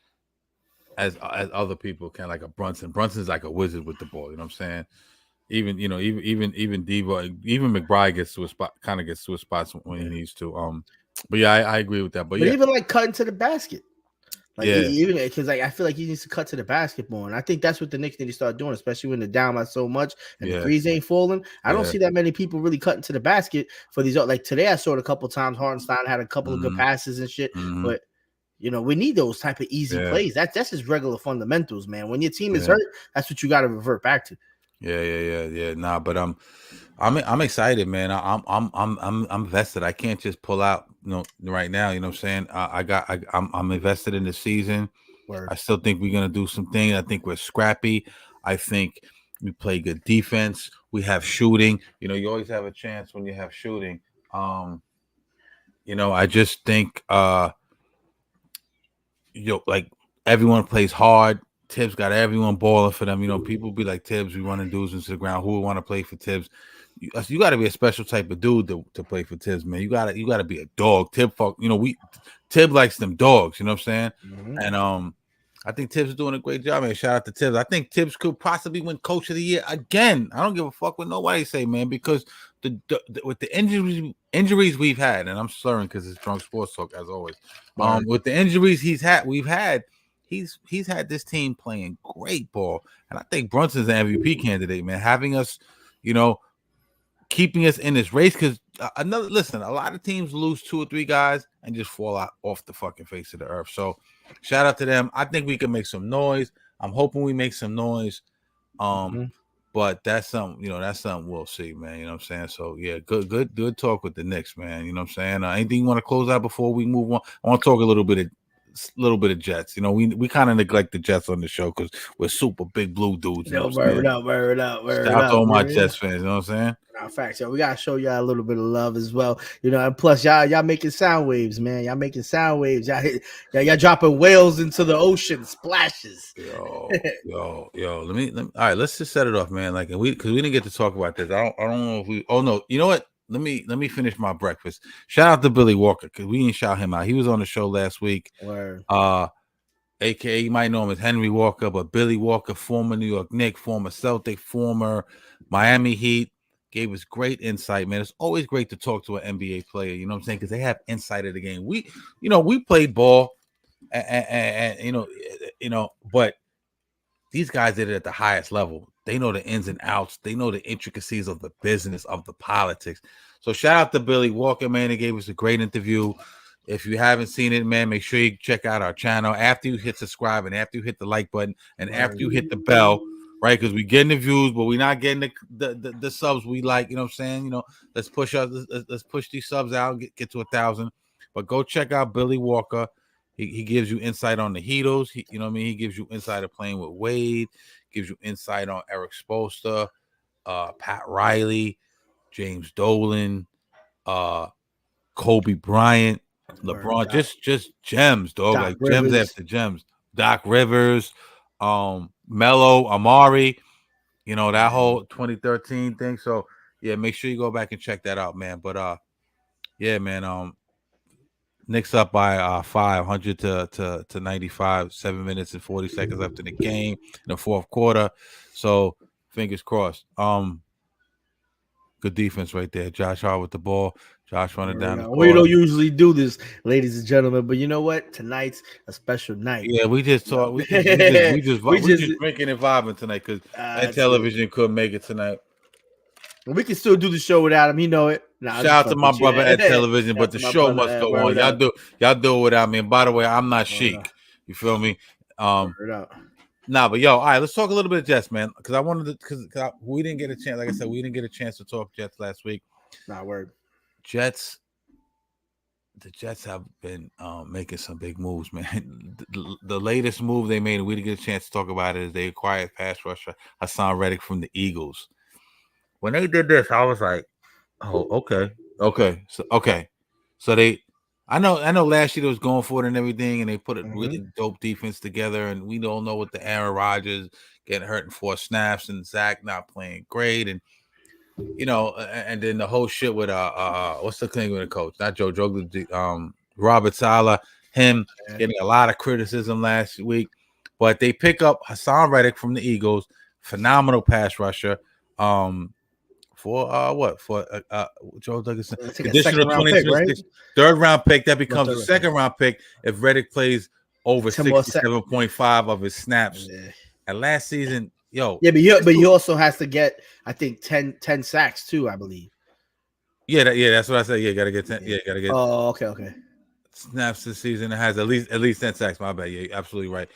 as other people can, like a Brunson. Brunson's like a wizard with the ball. You know what I'm saying? Even Devo, even McBride gets to a spot, kind of gets to his spots when he needs to. But yeah, I agree with that. But yeah, even like cutting to the basket, like even because like I feel like he needs to cut to the basket more, and I think that's what the Knicks need to start doing, especially when they're down by so much and the threes ain't falling. I don't see that many people really cutting to the basket for these. Like today, I saw it a couple times. Hartenstein had a couple of good passes and shit, but. You know, we need those type of easy plays. That's just regular fundamentals, man. When your team is hurt, that's what you got to revert back to. Yeah. Nah, but I'm excited, man. I'm vested. I can't just pull out, right now. You know what I'm saying? I'm invested in the season. Word. I still think we're gonna do some things. I think we're scrappy. I think we play good defense. We have shooting. You always have a chance when you have shooting. I just think like everyone plays hard. Tibbs got everyone balling for them. People be like, Tibbs, we running dudes into the ground. Who would want to play for Tibbs? You got to be a special type of dude to play for Tibbs, man. You got to be a dog. Tibbs likes them dogs. You know what I'm saying? Mm-hmm. And I think Tibbs is doing a great job, man. Shout out to Tibbs. I think Tibbs could possibly win Coach of the Year again. I don't give a fuck what nobody say, man, because with the injuries we've had, and I'm slurring because it's Drunk Sports Talk as always. With the injuries we've had, he's had this team playing great ball, and I think Brunson's an MVP candidate, man. Having us, keeping us in this race because a lot of teams lose 2 or 3 guys and just fall out off the fucking face of the earth. So shout out to them. I think we can make some noise. I'm hoping we make some noise. But that's something, we'll see, man. You know what I'm saying? So yeah, good talk with the Knicks, man. You know what I'm saying? Anything you want to close out before we move on? I want to talk a little bit of Jets. We kind of neglect the Jets on the show because we're super big blue dudes. Word up. Shout out to all my Jets fans. You know what I'm saying? Facts, yo. We gotta show y'all a little bit of love as well. And plus y'all making sound waves, man. Y'all making sound waves. Y'all dropping whales into the ocean, splashes. Yo. Let me. All right, let's just set it off, man. Like, because we didn't get to talk about this. I don't know if we. Oh no, you know what? Let me finish my breakfast. Shout out to Billy Walker because we didn't shout him out. He was on the show last week. Word. AKA you might know him as Henry Walker, but Billy Walker, former New York Knicks, former Celtic, former Miami Heat. Gave us great insight, man. It's always great to talk to an NBA player, you know what I'm saying? Because they have insight of the game. We played ball and but these guys did it at the highest level. They know the ins and outs. They know the intricacies of the business, of the politics. So shout out to Billy Walker, man. He gave us a great interview. If you haven't seen it, man, make sure you check out our channel after you hit subscribe and after you hit the like button and after you hit the bell. Right, because we're getting the views, but we're not getting the subs we like. You know what I'm saying? Let's push these subs out, get to 1,000. But go check out Billy Walker. He gives you insight on the Heatles. You know what I mean? He gives you insight of playing with Wade. Gives you insight on Eric Spoelstra, Pat Riley, James Dolan, Kobe Bryant, LeBron. Just gems, dog. Doc like Rivers. Gems after gems. Doc Rivers. Melo, Amari, that whole 2013 thing. So yeah, make sure you go back and check that out, man. But yeah, man. Knicks up by 500 to 95, 7 minutes and 40 seconds left in the game in the fourth quarter. So fingers crossed. Good defense right there. Josh Hart with the ball. Josh running down the court. We don't usually do this, ladies and gentlemen, but you know what? Tonight's a special night. Yeah, we just talk. We just drinking and vibing tonight because that television couldn't make it tonight. We can still do the show without him. You know it. Shout out to my brother at television, but the show must go on. Y'all do it without me. And by the way, I'm not chic. You feel me? Nah, but yo, all right, let's talk a little bit of Jets, man. Because I wanted to, because we didn't get a chance. Like I said, we didn't get a chance to talk Jets last week. Nah, word. Jets. The Jets have been making some big moves, man. The latest move they made, and we didn't get a chance to talk about it, is they acquired pass rusher Hassan Reddick from the Eagles. When they did this, I was like, "Oh, okay." So they, I know. Last year they was going for it and everything, and they put a really dope defense together. And we don't know what the Aaron Rodgers getting hurt in 4 snaps and Zach not playing great, and and then the whole shit with what's the thing with the coach? Not Joe Jogler, Robert Saleh, him getting a lot of criticism last week, but they pick up Hassan Reddick from the Eagles, phenomenal pass rusher. For what? For Joe Douglas, additional 2026 third round pick that becomes a second round pick if Reddick plays over 67.5 of his snaps. Yeah. And last season, but he also has to get, I think, 10 sacks too, I believe. Yeah, that's what I said. Yeah, gotta get 10. Yeah, gotta get. Oh, okay. Snaps this season. It has at least 10 sacks. My bad. Yeah, you're absolutely right.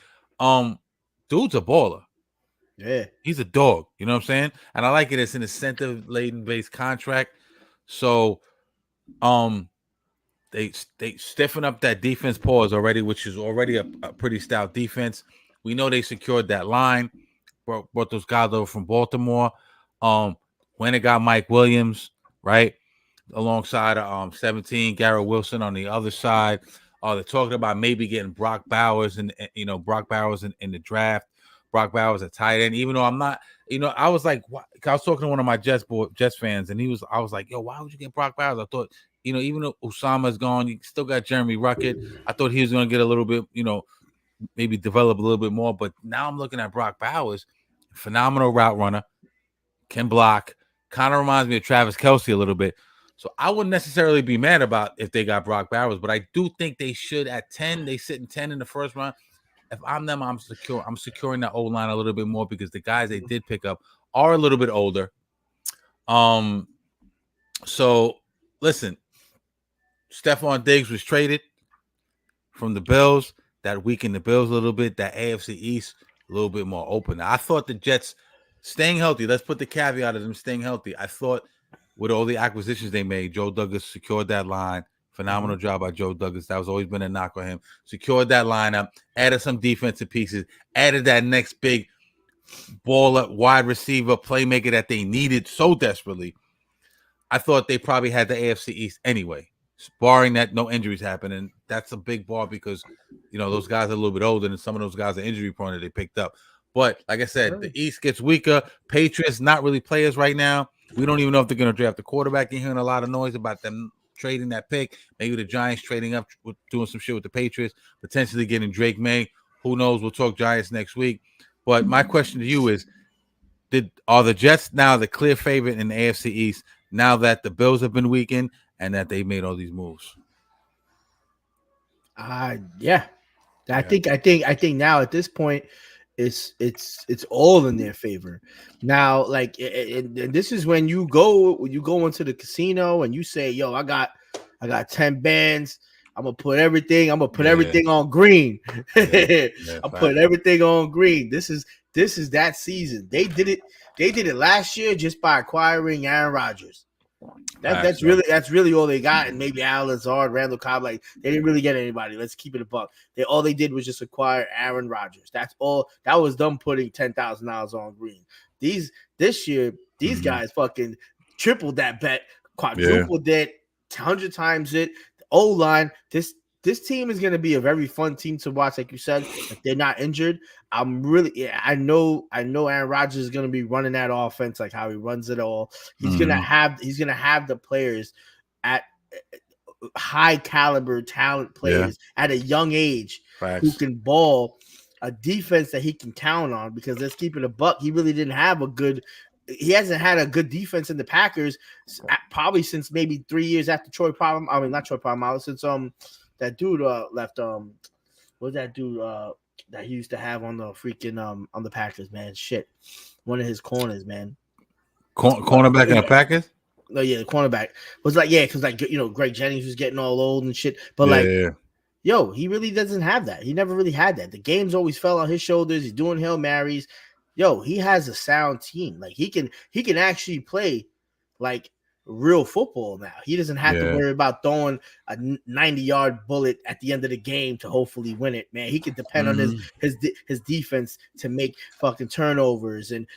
Dude's a baller. Yeah, he's a dog. You know what I'm saying? And I like it. It's an incentive-laden based contract. So, they stiffen up that defense pause already, which is already a pretty stout defense. We know they secured that line. Brought those guys over from Baltimore. When it got Mike Williams, right, alongside 17 Garrett Wilson on the other side. They're talking about maybe getting Brock Bowers in the draft. Brock Bowers a tight end, even though I'm not. I was like, what? I was talking to one of my Jets fans, and I was like, yo, why would you get Brock Bowers? I thought, even though Osama's gone, you still got Jeremy Ruckert. I thought he was going to get a little bit, maybe develop a little bit more. But now I'm looking at Brock Bowers, phenomenal route runner, can block, kind of reminds me of Travis Kelce a little bit. So I wouldn't necessarily be mad about if they got Brock Bowers, but I do think they should at 10. They sit in 10 in the first round. If I'm them, I'm secure. I'm securing that O-line a little bit more because the guys they did pick up are a little bit older. So listen, Stephon Diggs was traded from the Bills. That weakened the Bills a little bit. That AFC East a little bit more open. I thought the Jets staying healthy. Let's put the caveat of them staying healthy. I thought with all the acquisitions they made, Joe Douglas secured that line. Phenomenal job by Joe Douglas. That was always been a knock on him. Secured that lineup, added some defensive pieces, added that next big baller, wide receiver, playmaker that they needed so desperately. I thought they probably had the AFC East anyway, barring that no injuries happen. And that's a big bar because, those guys are a little bit older and some of those guys are injury prone that they picked up. But like I said, the East gets weaker. Patriots, not really players right now. We don't even know if they're going to draft a quarterback. You're hearing a lot of noise about them trading that pick. Maybe the Giants trading up, doing some shit with the Patriots, potentially getting Drake May. Who knows? We'll talk Giants next week. But my question to you is, are the Jets now the clear favorite in the AFC East now that the Bills have been weakened and that they made all these moves? Yeah. I think now at this point it's all in their favor. Now, like, and this is when you go into the casino and you say, yo, I got 10 bands. I'm gonna put everything on green. I'm putting everything on green. This is that season. They did it last year just by acquiring Aaron Rodgers. That's really all they got, and maybe Al Lazard, Randall Cobb. Like, they didn't really get anybody. Let's keep it a buck. All they did was just acquire Aaron Rodgers. That's all. That was them putting $10,000 on green. This year, these guys fucking tripled that bet, quadrupled it, 100 times it. The O-line. This team is going to be a very fun team to watch, like you said. If they're not injured, I know Aaron Rodgers is going to be running that offense like how he runs it all. He's going to have the players at high caliber talent players at a young age who can ball, a defense that he can count on, because let's keep it a buck. He really didn't have he hasn't had a good defense in the Packers probably since maybe 3 years after Troy Polamalu. I mean, not Troy Polamalu, since that dude left. What was that dude that he used to have on the freaking on the Packers, man? Shit, one of his corners, man. Cornerback in the Packers? No, yeah, the cornerback was like, because Greg Jennings was getting all old and shit. But he really doesn't have that. He never really had that. The games always fell on his shoulders. He's doing Hail Marys. He has a sound team. Like he can actually play like real football now. He doesn't have to worry about throwing a 90-yard bullet at the end of the game to hopefully win it, man. He can depend on his defense to make fucking turnovers and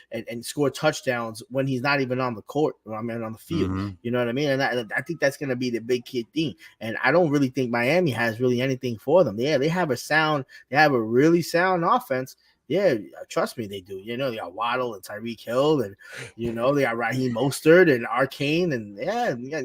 score touchdowns when he's not even on the court, on the field. You know what I mean? And I think that's going to be the big key thing. And I don't really think Miami has really anything for them. Yeah, they have a really sound offense. Yeah, trust me, they do. They got Waddle and Tyreek Hill, and they got Raheem Mostert and Arcane, and you got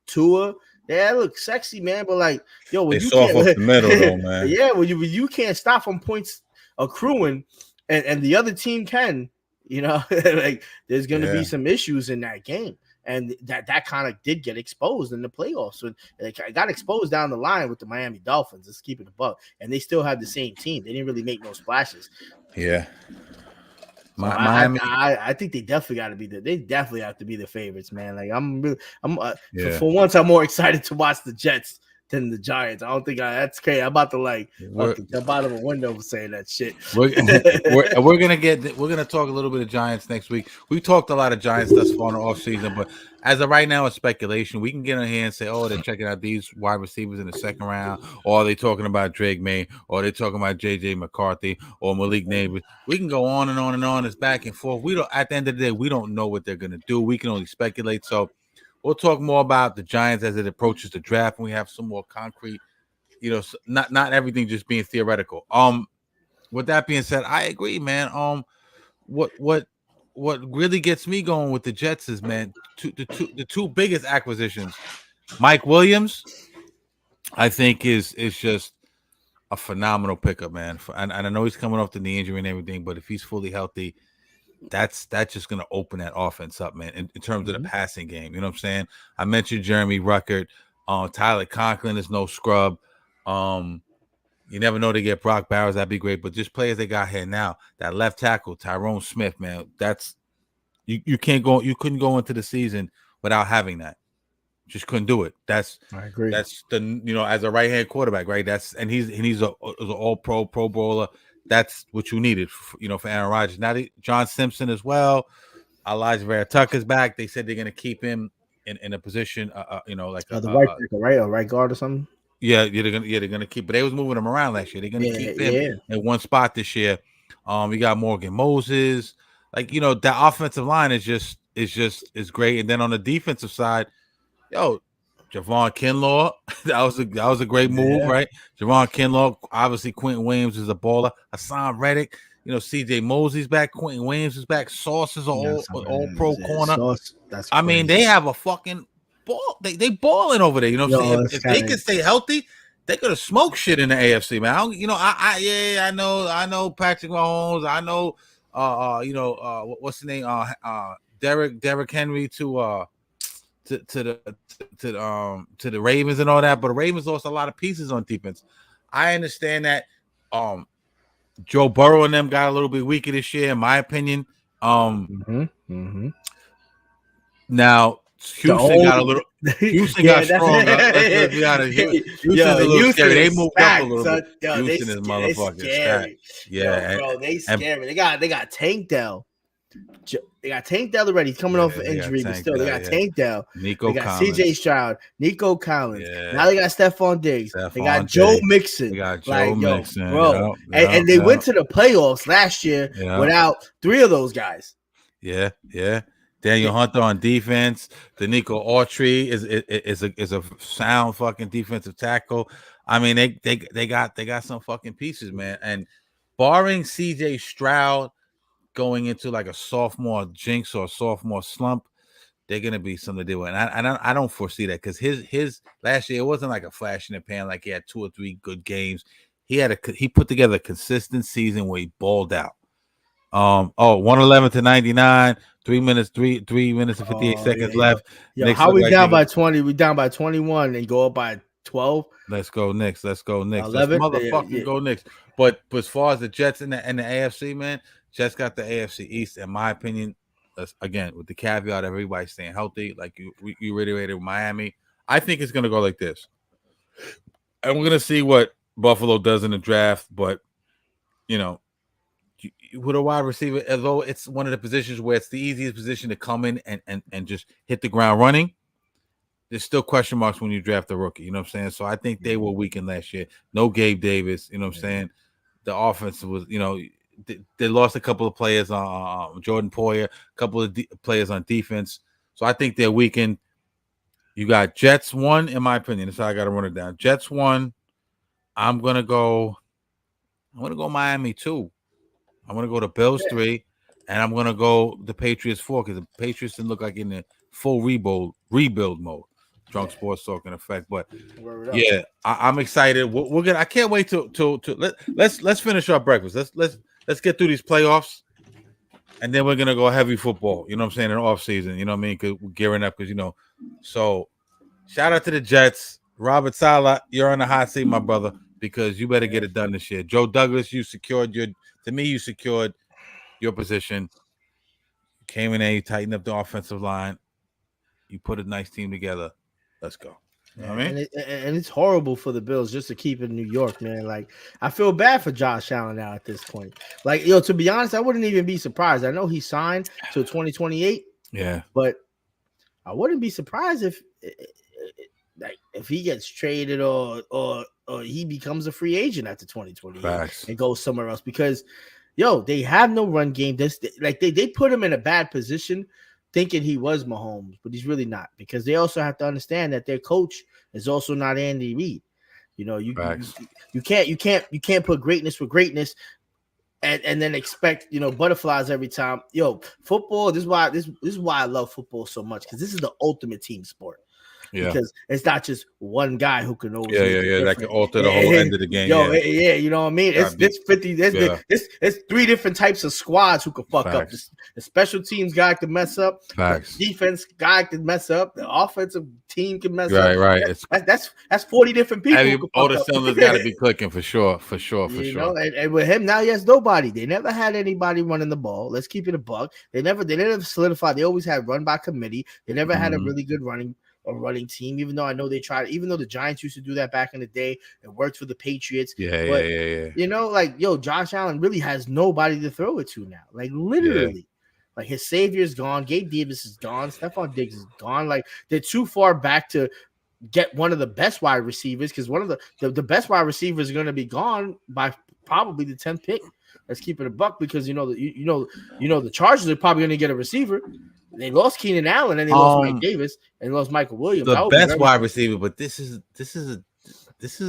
Tua. Yeah, look sexy, man. But like, when they you soft can't, off the middle, though, man. Yeah, when you can't stop them points accruing, and the other team can, like there's gonna be some issues in that game. And that kind of did get exposed in the playoffs. So it got exposed down the line with the Miami Dolphins. Let's keep it a buck. And they still have the same team. They didn't really make no splashes. Yeah. So Miami, I think they definitely got to be they definitely have to be the favorites, man. Like for once, I'm more excited to watch the Jets than the Giants. I don't think that's crazy. I'm about to jump out of a window saying that shit. We're gonna talk a little bit of Giants next week. We talked a lot of Giants thus far in the offseason, but as of right now, it's speculation. We can get on here and say, they're checking out these wide receivers in the second round, or are they talking about Drake May, or are they talking about JJ McCarthy or Malik Neighbors? We can go on and on and on. It's back and forth. We don't. At the end of the day, we don't know what they're gonna do. We can only speculate. So we'll talk more about the Giants as it approaches the draft, and we have some more concrete, not everything just being theoretical. With that being said, I agree, man. What really gets me going with the Jets is, man, the two biggest acquisitions. Mike Williams, I think is just a phenomenal pickup, man. And I know he's coming off the knee injury and everything, but if he's fully healthy, that's just going to open that offense up, man, in terms of the passing game. You know what I'm saying? I mentioned Jeremy Ruckert. Tyler Conklin is no scrub. You never know, they get Brock Bowers. That'd be great. But just players they got here now. That left tackle, Tyrone Smith, man, that's you can't go. You couldn't go into the season without having that. Just couldn't do it. I agree. That's as a right hand quarterback, right? He's an all pro bowler. That's what you needed, for Aaron Rodgers. Now John Simpson as well. Elijah Vera Tucker's back. They said they're going to keep him in a position, like the right tackle, right, a right guard or something. Yeah, they're gonna keep. But they was moving him around last year. They're gonna keep him in one spot this year. We got Morgan Moses. That offensive line is great. And then on the defensive side, Javon Kinlaw, that was a great move, right? Javon Kinlaw, obviously Quentin Williams is a baller. Hassan Reddick, CJ Mosley's back, Quentin Williams is back. Sauce is all pro corner. Sauce, I mean, they have a fucking ball. They balling over there. You know what I'm saying? If they can stay healthy, they're gonna smoke shit in the AFC, man. I know Patrick Mahomes. I know what's the name? Derrick Henry to the Ravens and all that, but the Ravens lost a lot of pieces on defense. I understand that Joe Burrow and them got a little bit weaker this year, in my opinion. Now Houston got a little. Houston got stronger. Houston's a little scary. They moved up a little bit. Houston is motherfucking scary. Yeah, bro, they scary. They got Tank Dell. They got Tank Dell already. He's coming off an injury, but still, they got Tank Dell. They got CJ Stroud, Nico Collins. Now they got Stephon Diggs. They got Joe Mixon. They got Joe Mixon, bro. And they went to the playoffs last year without three of those guys. Yeah. Daniel Hunter on defense. Danico Autry is a sound fucking defensive tackle. I mean, they got some fucking pieces, man. And barring CJ Stroud going into like a sophomore jinx or a sophomore slump, they're gonna be something to deal with. And I don't foresee that, because his last year, it wasn't like a flash in the pan. Like he had 2 or 3 good games. He put together a consistent season where he balled out. 111 to 99, 3 minutes and 58 seconds left. Yo, how we down by 20? We down by 21 and go up by 12. Let's go Knicks. 11? Let's motherfucking go Knicks. But as far as the Jets and the AFC, man, Jets got the AFC East, in my opinion. Again, with the caveat of everybody staying healthy, like you reiterated with Miami. I think it's gonna go like this, and we're gonna see what Buffalo does in the draft, but with a wide receiver, although it's one of the positions where it's the easiest position to come in and just hit the ground running, there's still question marks when you draft a rookie. You know what I'm saying? So I think they were weakened last year. No Gabe Davis. You know what I'm saying? The offense was, they lost a couple of players on Jordan Poyer, a couple of players on defense. So I think they're weakened. You got Jets 1, in my opinion. That's how I got to run it down. Jets 1. I'm gonna go Miami 2. I'm gonna go to Bills 3, and I'm gonna go the Patriots 4 because the Patriots didn't look like in the full rebuild mode. Drunk Sports Talk in effect, but yeah, I'm excited. We're gonna. I can't wait to let's finish our breakfast. Let's get through these playoffs, and then we're gonna go heavy football. You know what I'm saying, in off season. You know what I mean? Because we're gearing up. Because so shout out to the Jets. Robert Saleh, you're on the hot seat, my brother, because you better get it done this year. Joe Douglas, you secured your position. Came in there, you tightened up the offensive line. You put a nice team together. Let's go. You know what I mean? And it's horrible for the Bills just to keep in New York, man. Like, I feel bad for Josh Allen now at this point. Like, to be honest, I wouldn't even be surprised. I know he signed till 2028. Yeah. But I wouldn't be surprised if he gets traded or he becomes a free agent after 2028 and goes somewhere else because they have no run game. They put him in a bad position thinking he was Mahomes, but he's really not because they also have to understand that their coach is also not Andy Reid. You can't put greatness with greatness and then expect butterflies every time. Football. This is why I love football so much because this is the ultimate team sport. Yeah. Because it's not just one guy who can always that can alter the whole end of the game. You know what I mean? It's 50. There's 3 different types of squads who can fuck up. The special teams guy can mess up. The defense guy can mess up. The offensive team can mess up. Right. That's 40 different people. All the cylinders got to be clicking for sure. And with him now, he has nobody. They never had anybody running the ball. Let's keep it a buck. They never solidified. They always had run by committee. They never had a really good running team, even though I know they tried, even though the Giants used to do that back in the day, it worked for the Patriots. Josh Allen really has nobody to throw it to now. Like literally, like his savior's gone. Gabe Davis is gone. Stephon Diggs is gone. Like they're too far back to get one of the best wide receivers because one of the best wide receivers is going to be gone by probably the 10th pick. Let's keep it a buck because the Chargers are probably going to get a receiver. They lost Keenan Allen and they lost Mike Davis and lost Michael Williams. The best wide receiver, but this is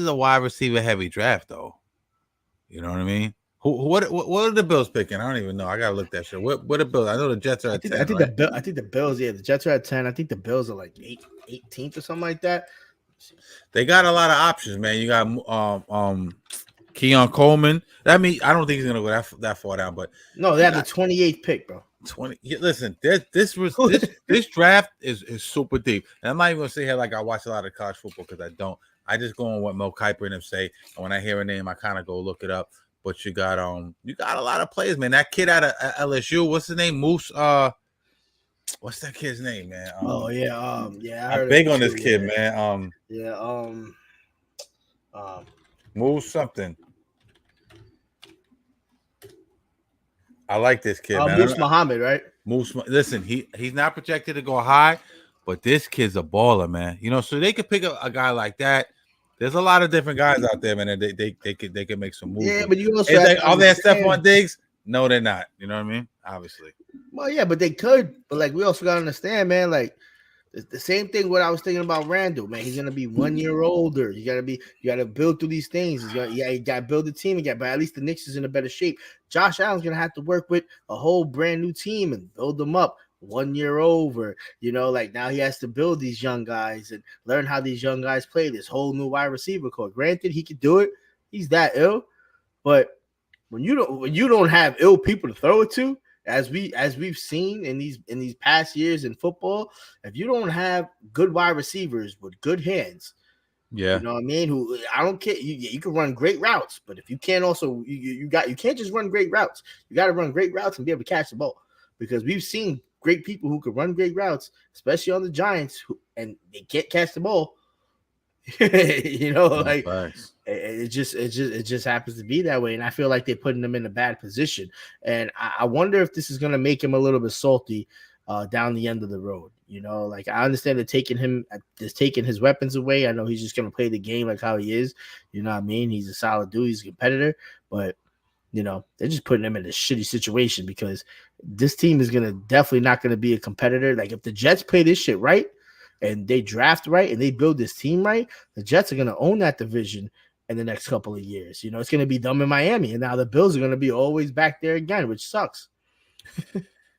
a wide receiver heavy draft though. You know what I mean? What are the Bills picking? I don't even know. I gotta look that shit. What are the Bills? I know the Jets are at 10. I think the Bills. Yeah, the Jets are at 10. I think the Bills are like 18th or something like that. They got a lot of options, man. You got Keon Coleman. I don't think he's gonna go that far down, but no, they have the 28th pick, bro. 20. Listen, this draft is super deep, and I'm not even gonna say here like I watch a lot of college football because I don't. I just go on what Mel Kiper and them say, and when I hear a name, I kind of go look it up. But you got a lot of players, man. That kid out of LSU, what's his name? Moose. What's that kid's name, man? I'm big on this kid, man. Moose something. I like this kid, man. Moose Muhammad, right? Moose. Listen, he's not projected to go high, but this kid's a baller, man. So they could pick a guy like that. There's a lot of different guys out there, man. And they could make some moves. Yeah, but you also are there Stephon Diggs? No, they're not. You know what I mean? Obviously. Well, yeah, but they could. But like, we also gotta understand, man. Like, it's the same thing. What I was thinking about Randle, man. He's gonna be 1 year older. You gotta build through these things. You gotta build the team again. But at least the Knicks is in a better shape. Josh Allen's gonna have to work with a whole brand new team and build them up 1 year over. Like now he has to build these young guys and learn how these young guys play. This whole new wide receiver core. Granted, he could do it. He's that ill, but when you don't have ill people to throw it to, as we've seen in these past years in football, if you don't have good wide receivers with good hands, you know what I mean? Who I don't care. You can run great routes, but if you can't also you can't just run great routes. You got to run great routes and be able to catch the ball because we've seen great people who can run great routes, especially on the Giants, and they can't catch the ball. You know, No, like facts. it just happens to be that way, and I feel like they're putting him in a bad position. And I wonder if this is going to make him a little bit salty down the end of the road. You know, like I understand they're taking his weapons away. I know he's just going to play the game like how he is. You know what I mean? He's a solid dude. He's a competitor, but you know, they're just putting him in a shitty situation because this team is definitely not going to be a competitor. Like if the Jets play this shit right and they draft right and they build this team right, the Jets are going to own that division in the next couple of years. You know, it's going to be them in Miami, and now the Bills are going to be always back there again, which sucks.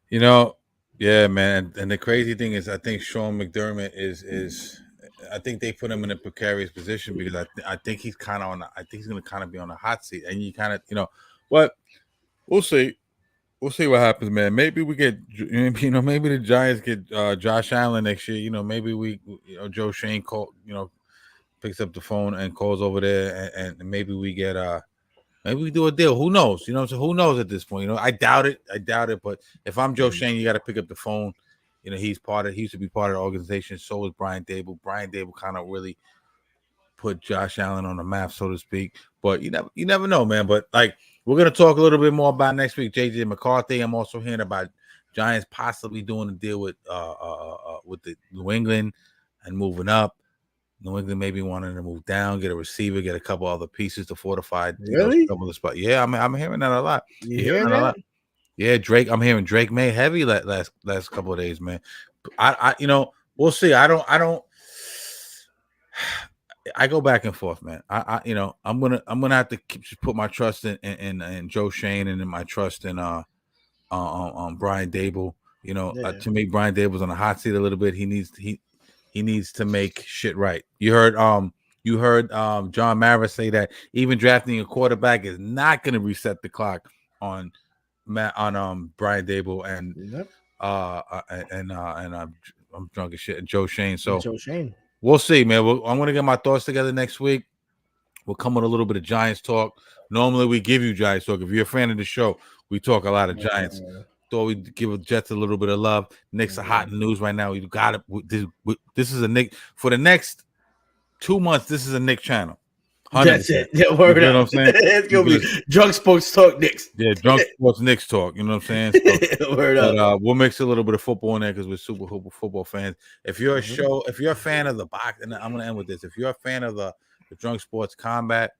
You know, yeah, man. And the crazy thing is, I think Sean McDermott is. I think they put him in a precarious position because I think he's kind of I think he's going to kind of be on a hot seat, and you kind of, you know, what we'll see. We'll see what happens, man. Maybe we get, you know, maybe the Giants get Josh Allen next year. You know, maybe Joe Shane picks up the phone and calls over there, and maybe we get maybe we do a deal. Who knows? You know, so who knows at this point? You know, I doubt it. But if I'm Joe Shane, you got to pick up the phone. You know, he used to be part of the organization. So was Brian Dable. Brian Dable kind of really put Josh Allen on the map, so to speak. But you never know, man. But like, we're gonna talk a little bit more about next week. JJ McCarthy. I'm also hearing about Giants possibly doing a deal with the New England and moving up. New England maybe wanting to move down, get a receiver, get a couple other pieces to fortify. Really? You know, couple of spots. Yeah, I'm hearing that a lot. You hearing that? A lot? Yeah, Drake. I'm hearing Drake May heavy last couple of days, man. I you know, we'll see. I go back and forth, man. You know, I'm gonna have to just put my trust in Joe Shane and in my trust in Brian Dable. You know, to me, Brian Dable's on the hot seat a little bit. He needs to make shit right. You heard John Mara say that even drafting a quarterback is not going to reset the clock on Brian Dable and I'm drunk as shit, Joe Shane. So Joe Shane. We'll see, man. I'm going to get my thoughts together next week. We'll come with a little bit of Giants talk. Normally, we give you Giants talk. If you're a fan of the show, we talk a lot of Giants. Thought we'd give the Jets a little bit of love. Knicks are hot in news right now. You got it. This is a Nick for the next 2 months. This is a Nick channel. 100%. That's it. Yeah, word you know up. What I'm saying? It's gonna be drunk sports talk Knicks. Yeah, drunk sports Knicks talk. You know what I'm saying? So, word up. We'll mix a little bit of football in there because we're super football fans. If you're if you're a fan of the box, and I'm gonna end with this. If you're a fan of the drunk sports combat,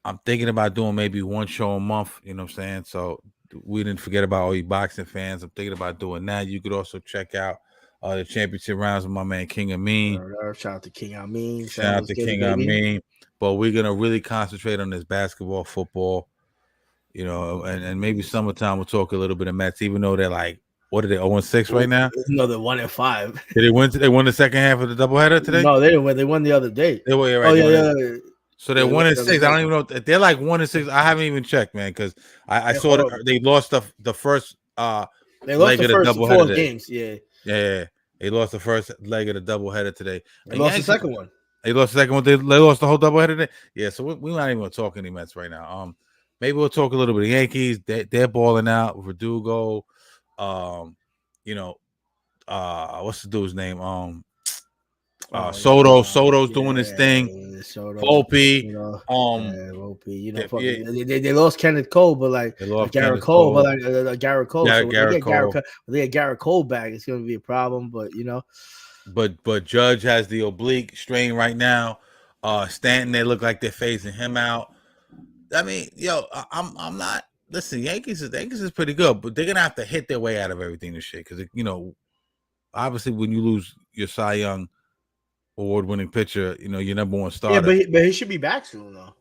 I'm thinking about doing maybe one show a month. You know what I'm saying? So we didn't forget about all you boxing fans. I'm thinking about doing that. You could also check out the championship rounds with my man King Amin. Shout out to King Amin. Shout out to King Amin. But we're gonna really concentrate on this basketball, football, you know, and maybe summertime we'll talk a little bit of Mets, even though they're like, what are they, 0-6 right now? No, they're 1-5. Did they win? They won the second half of the doubleheader today? No, they didn't win. They won the other day. They were right. Yeah. So they're 1-6. I don't even know. They're like 1-6. I haven't even checked, man, because I saw they lost the first they lost the first 4 games. Yeah. They lost the first leg of the doubleheader today. They lost the second one. They lost the second one. They lost the whole doubleheader today. Yeah, so we're not even going to talk any Mets right now. Maybe we'll talk a little bit of Yankees. They're balling out. Verdugo. You know, what's the dude's name? Soto's doing his thing. Volpe. You know, Volpe. You know, they lost Kenneth Cole, but like Garrett Cole, but like Garrett Cole. Yeah, so they get Garrett Cole back, it's going to be a problem. But you know, but Judge has the oblique strain right now. Stanton, they look like they're phasing him out. I mean, I'm not. Listen, Yankees is pretty good, but they're gonna have to hit their way out of everything this shit because you know, obviously when you lose your Cy Young award-winning pitcher, you know, your number one starter. Yeah, but he should be back soon though.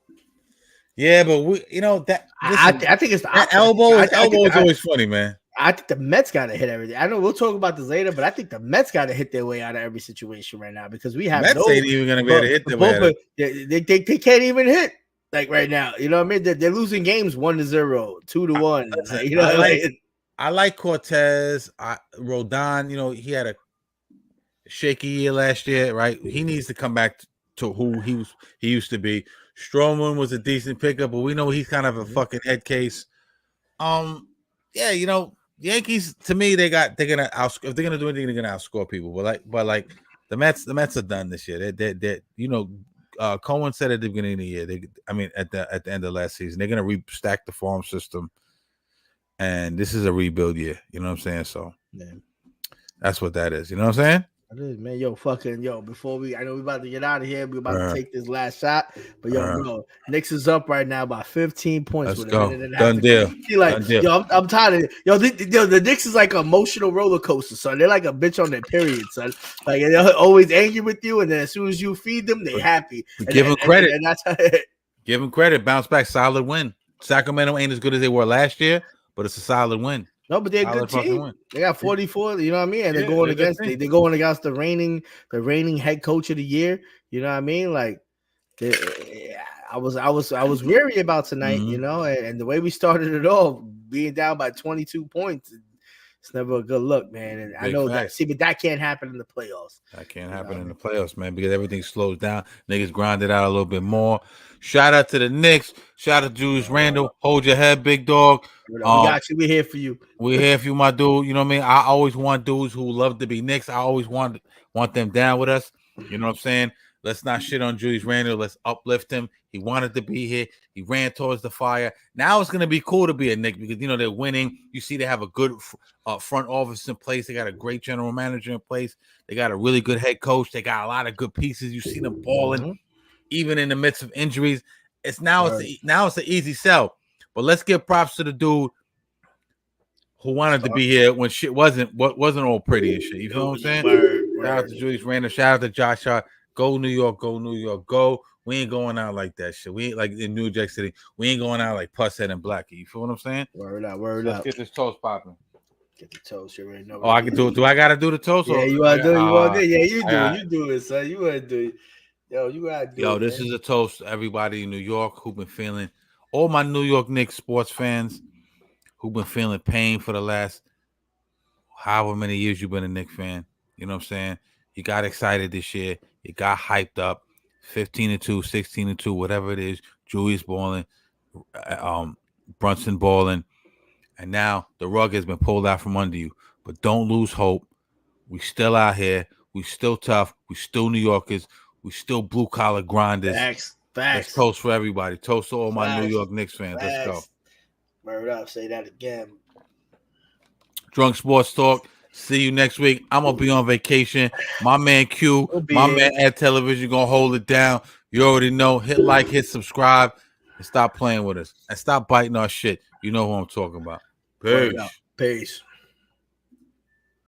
Yeah, but we, you know that. Listen, I think it's the elbow. Elbow is always funny, man. I think the Mets got to hit everything. I know we'll talk about this later, but I think the Mets got to hit their way out of every situation right now because we have Mets ain't even gonna be able to hit their way. They can't even hit like right now. You know what I mean? They're losing games 1-0, 2-1. You know, I like Cortez. Rodon. You know, he had a shaky year last year, right? He needs to come back to who he used to be. Stroman was a decent pickup, but we know he's kind of a fucking head case. Yeah, you know, Yankees to me, if they're gonna do anything, they're gonna outscore people. But like The Mets are done this year. They Cohen said at the beginning of the year. At the end of last season, they're gonna restack the farm system, and this is a rebuild year. You know what I'm saying? So that's what that is. You know what I'm saying? It is, man. Before I know we about to get out of here. We're about to take this last shot. But bro, Knicks is up right now by 15 points. Let's go. Done deal. I'm tired of it. The Knicks is like an emotional roller coaster, son. They're like a bitch on their period, son. Like they're always angry with you, and then as soon as you feed them, they're happy. Give them credit. And that's give them credit. Bounce back, solid win. Sacramento ain't as good as they were last year, but it's a solid win. No, but they're a good team. They got 44. You know what I mean? And they're going against the reigning head coach of the year. You know what I mean? Like, I was weary about tonight. You know, and the way we started it off, being down by 22 points, it's never a good look, man. And I know that. See, but that can't happen in the playoffs. That can't happen in the playoffs, man, because everything slows down. Niggas grind it out a little bit more. Shout out to the Knicks. Shout out to Julius Randle. Hold your head, big dog. We got you. We're here for you. We're here for you, my dude. You know what I mean? I always want dudes who love to be Knicks. I always want them down with us. You know what I'm saying? Let's not shit on Julius Randle. Let's uplift him. He wanted to be here. He ran towards the fire. Now it's going to be cool to be a Knick because, they're winning. You see they have a good front office in place. They got a great general manager in place. They got a really good head coach. They got a lot of good pieces. You see them balling, even in the midst of injuries. It's an easy sell. But let's give props to the dude who wanted to be here when shit wasn't all pretty and shit. You feel what I'm saying? Shout out to Julius Randle. Shout out to Josh Hart. Go New York. Go New York. Go. We ain't going out like that shit. We ain't like in New Jack City. We ain't going out like Pusshead and Blackie. You feel what I'm saying? Word up. Let's get this toast popping. Get the toast. You already know. I can do it. Do I gotta do the toast? Yeah, you want to do it. You want to do it. Yeah, you do it. You do it, son. You want to do it. Yo, you gotta do it. Yo, this is a toast to everybody in New York who've been feeling, all my New York Knicks sports fans who've been feeling pain for the last however many years you've been a Knicks fan. You know what I'm saying? You got excited this year. You got hyped up. 15-2, 16-2, whatever it is. Julius balling, Brunson balling, and now the rug has been pulled out from under you. But don't lose hope. We still out here. We still tough. We still New Yorkers. We still blue collar grinders. Facts. Let's toast for everybody. Toast to all my New York Knicks fans. Let's go. Word up. Say that again. Drunk Sports Talk. See you next week. I'm gonna be on vacation. My man Q, man at television, gonna hold it down. You already know. Hit like, hit subscribe, and stop playing with us. And stop biting our shit. You know who I'm talking about. Peace. Peace.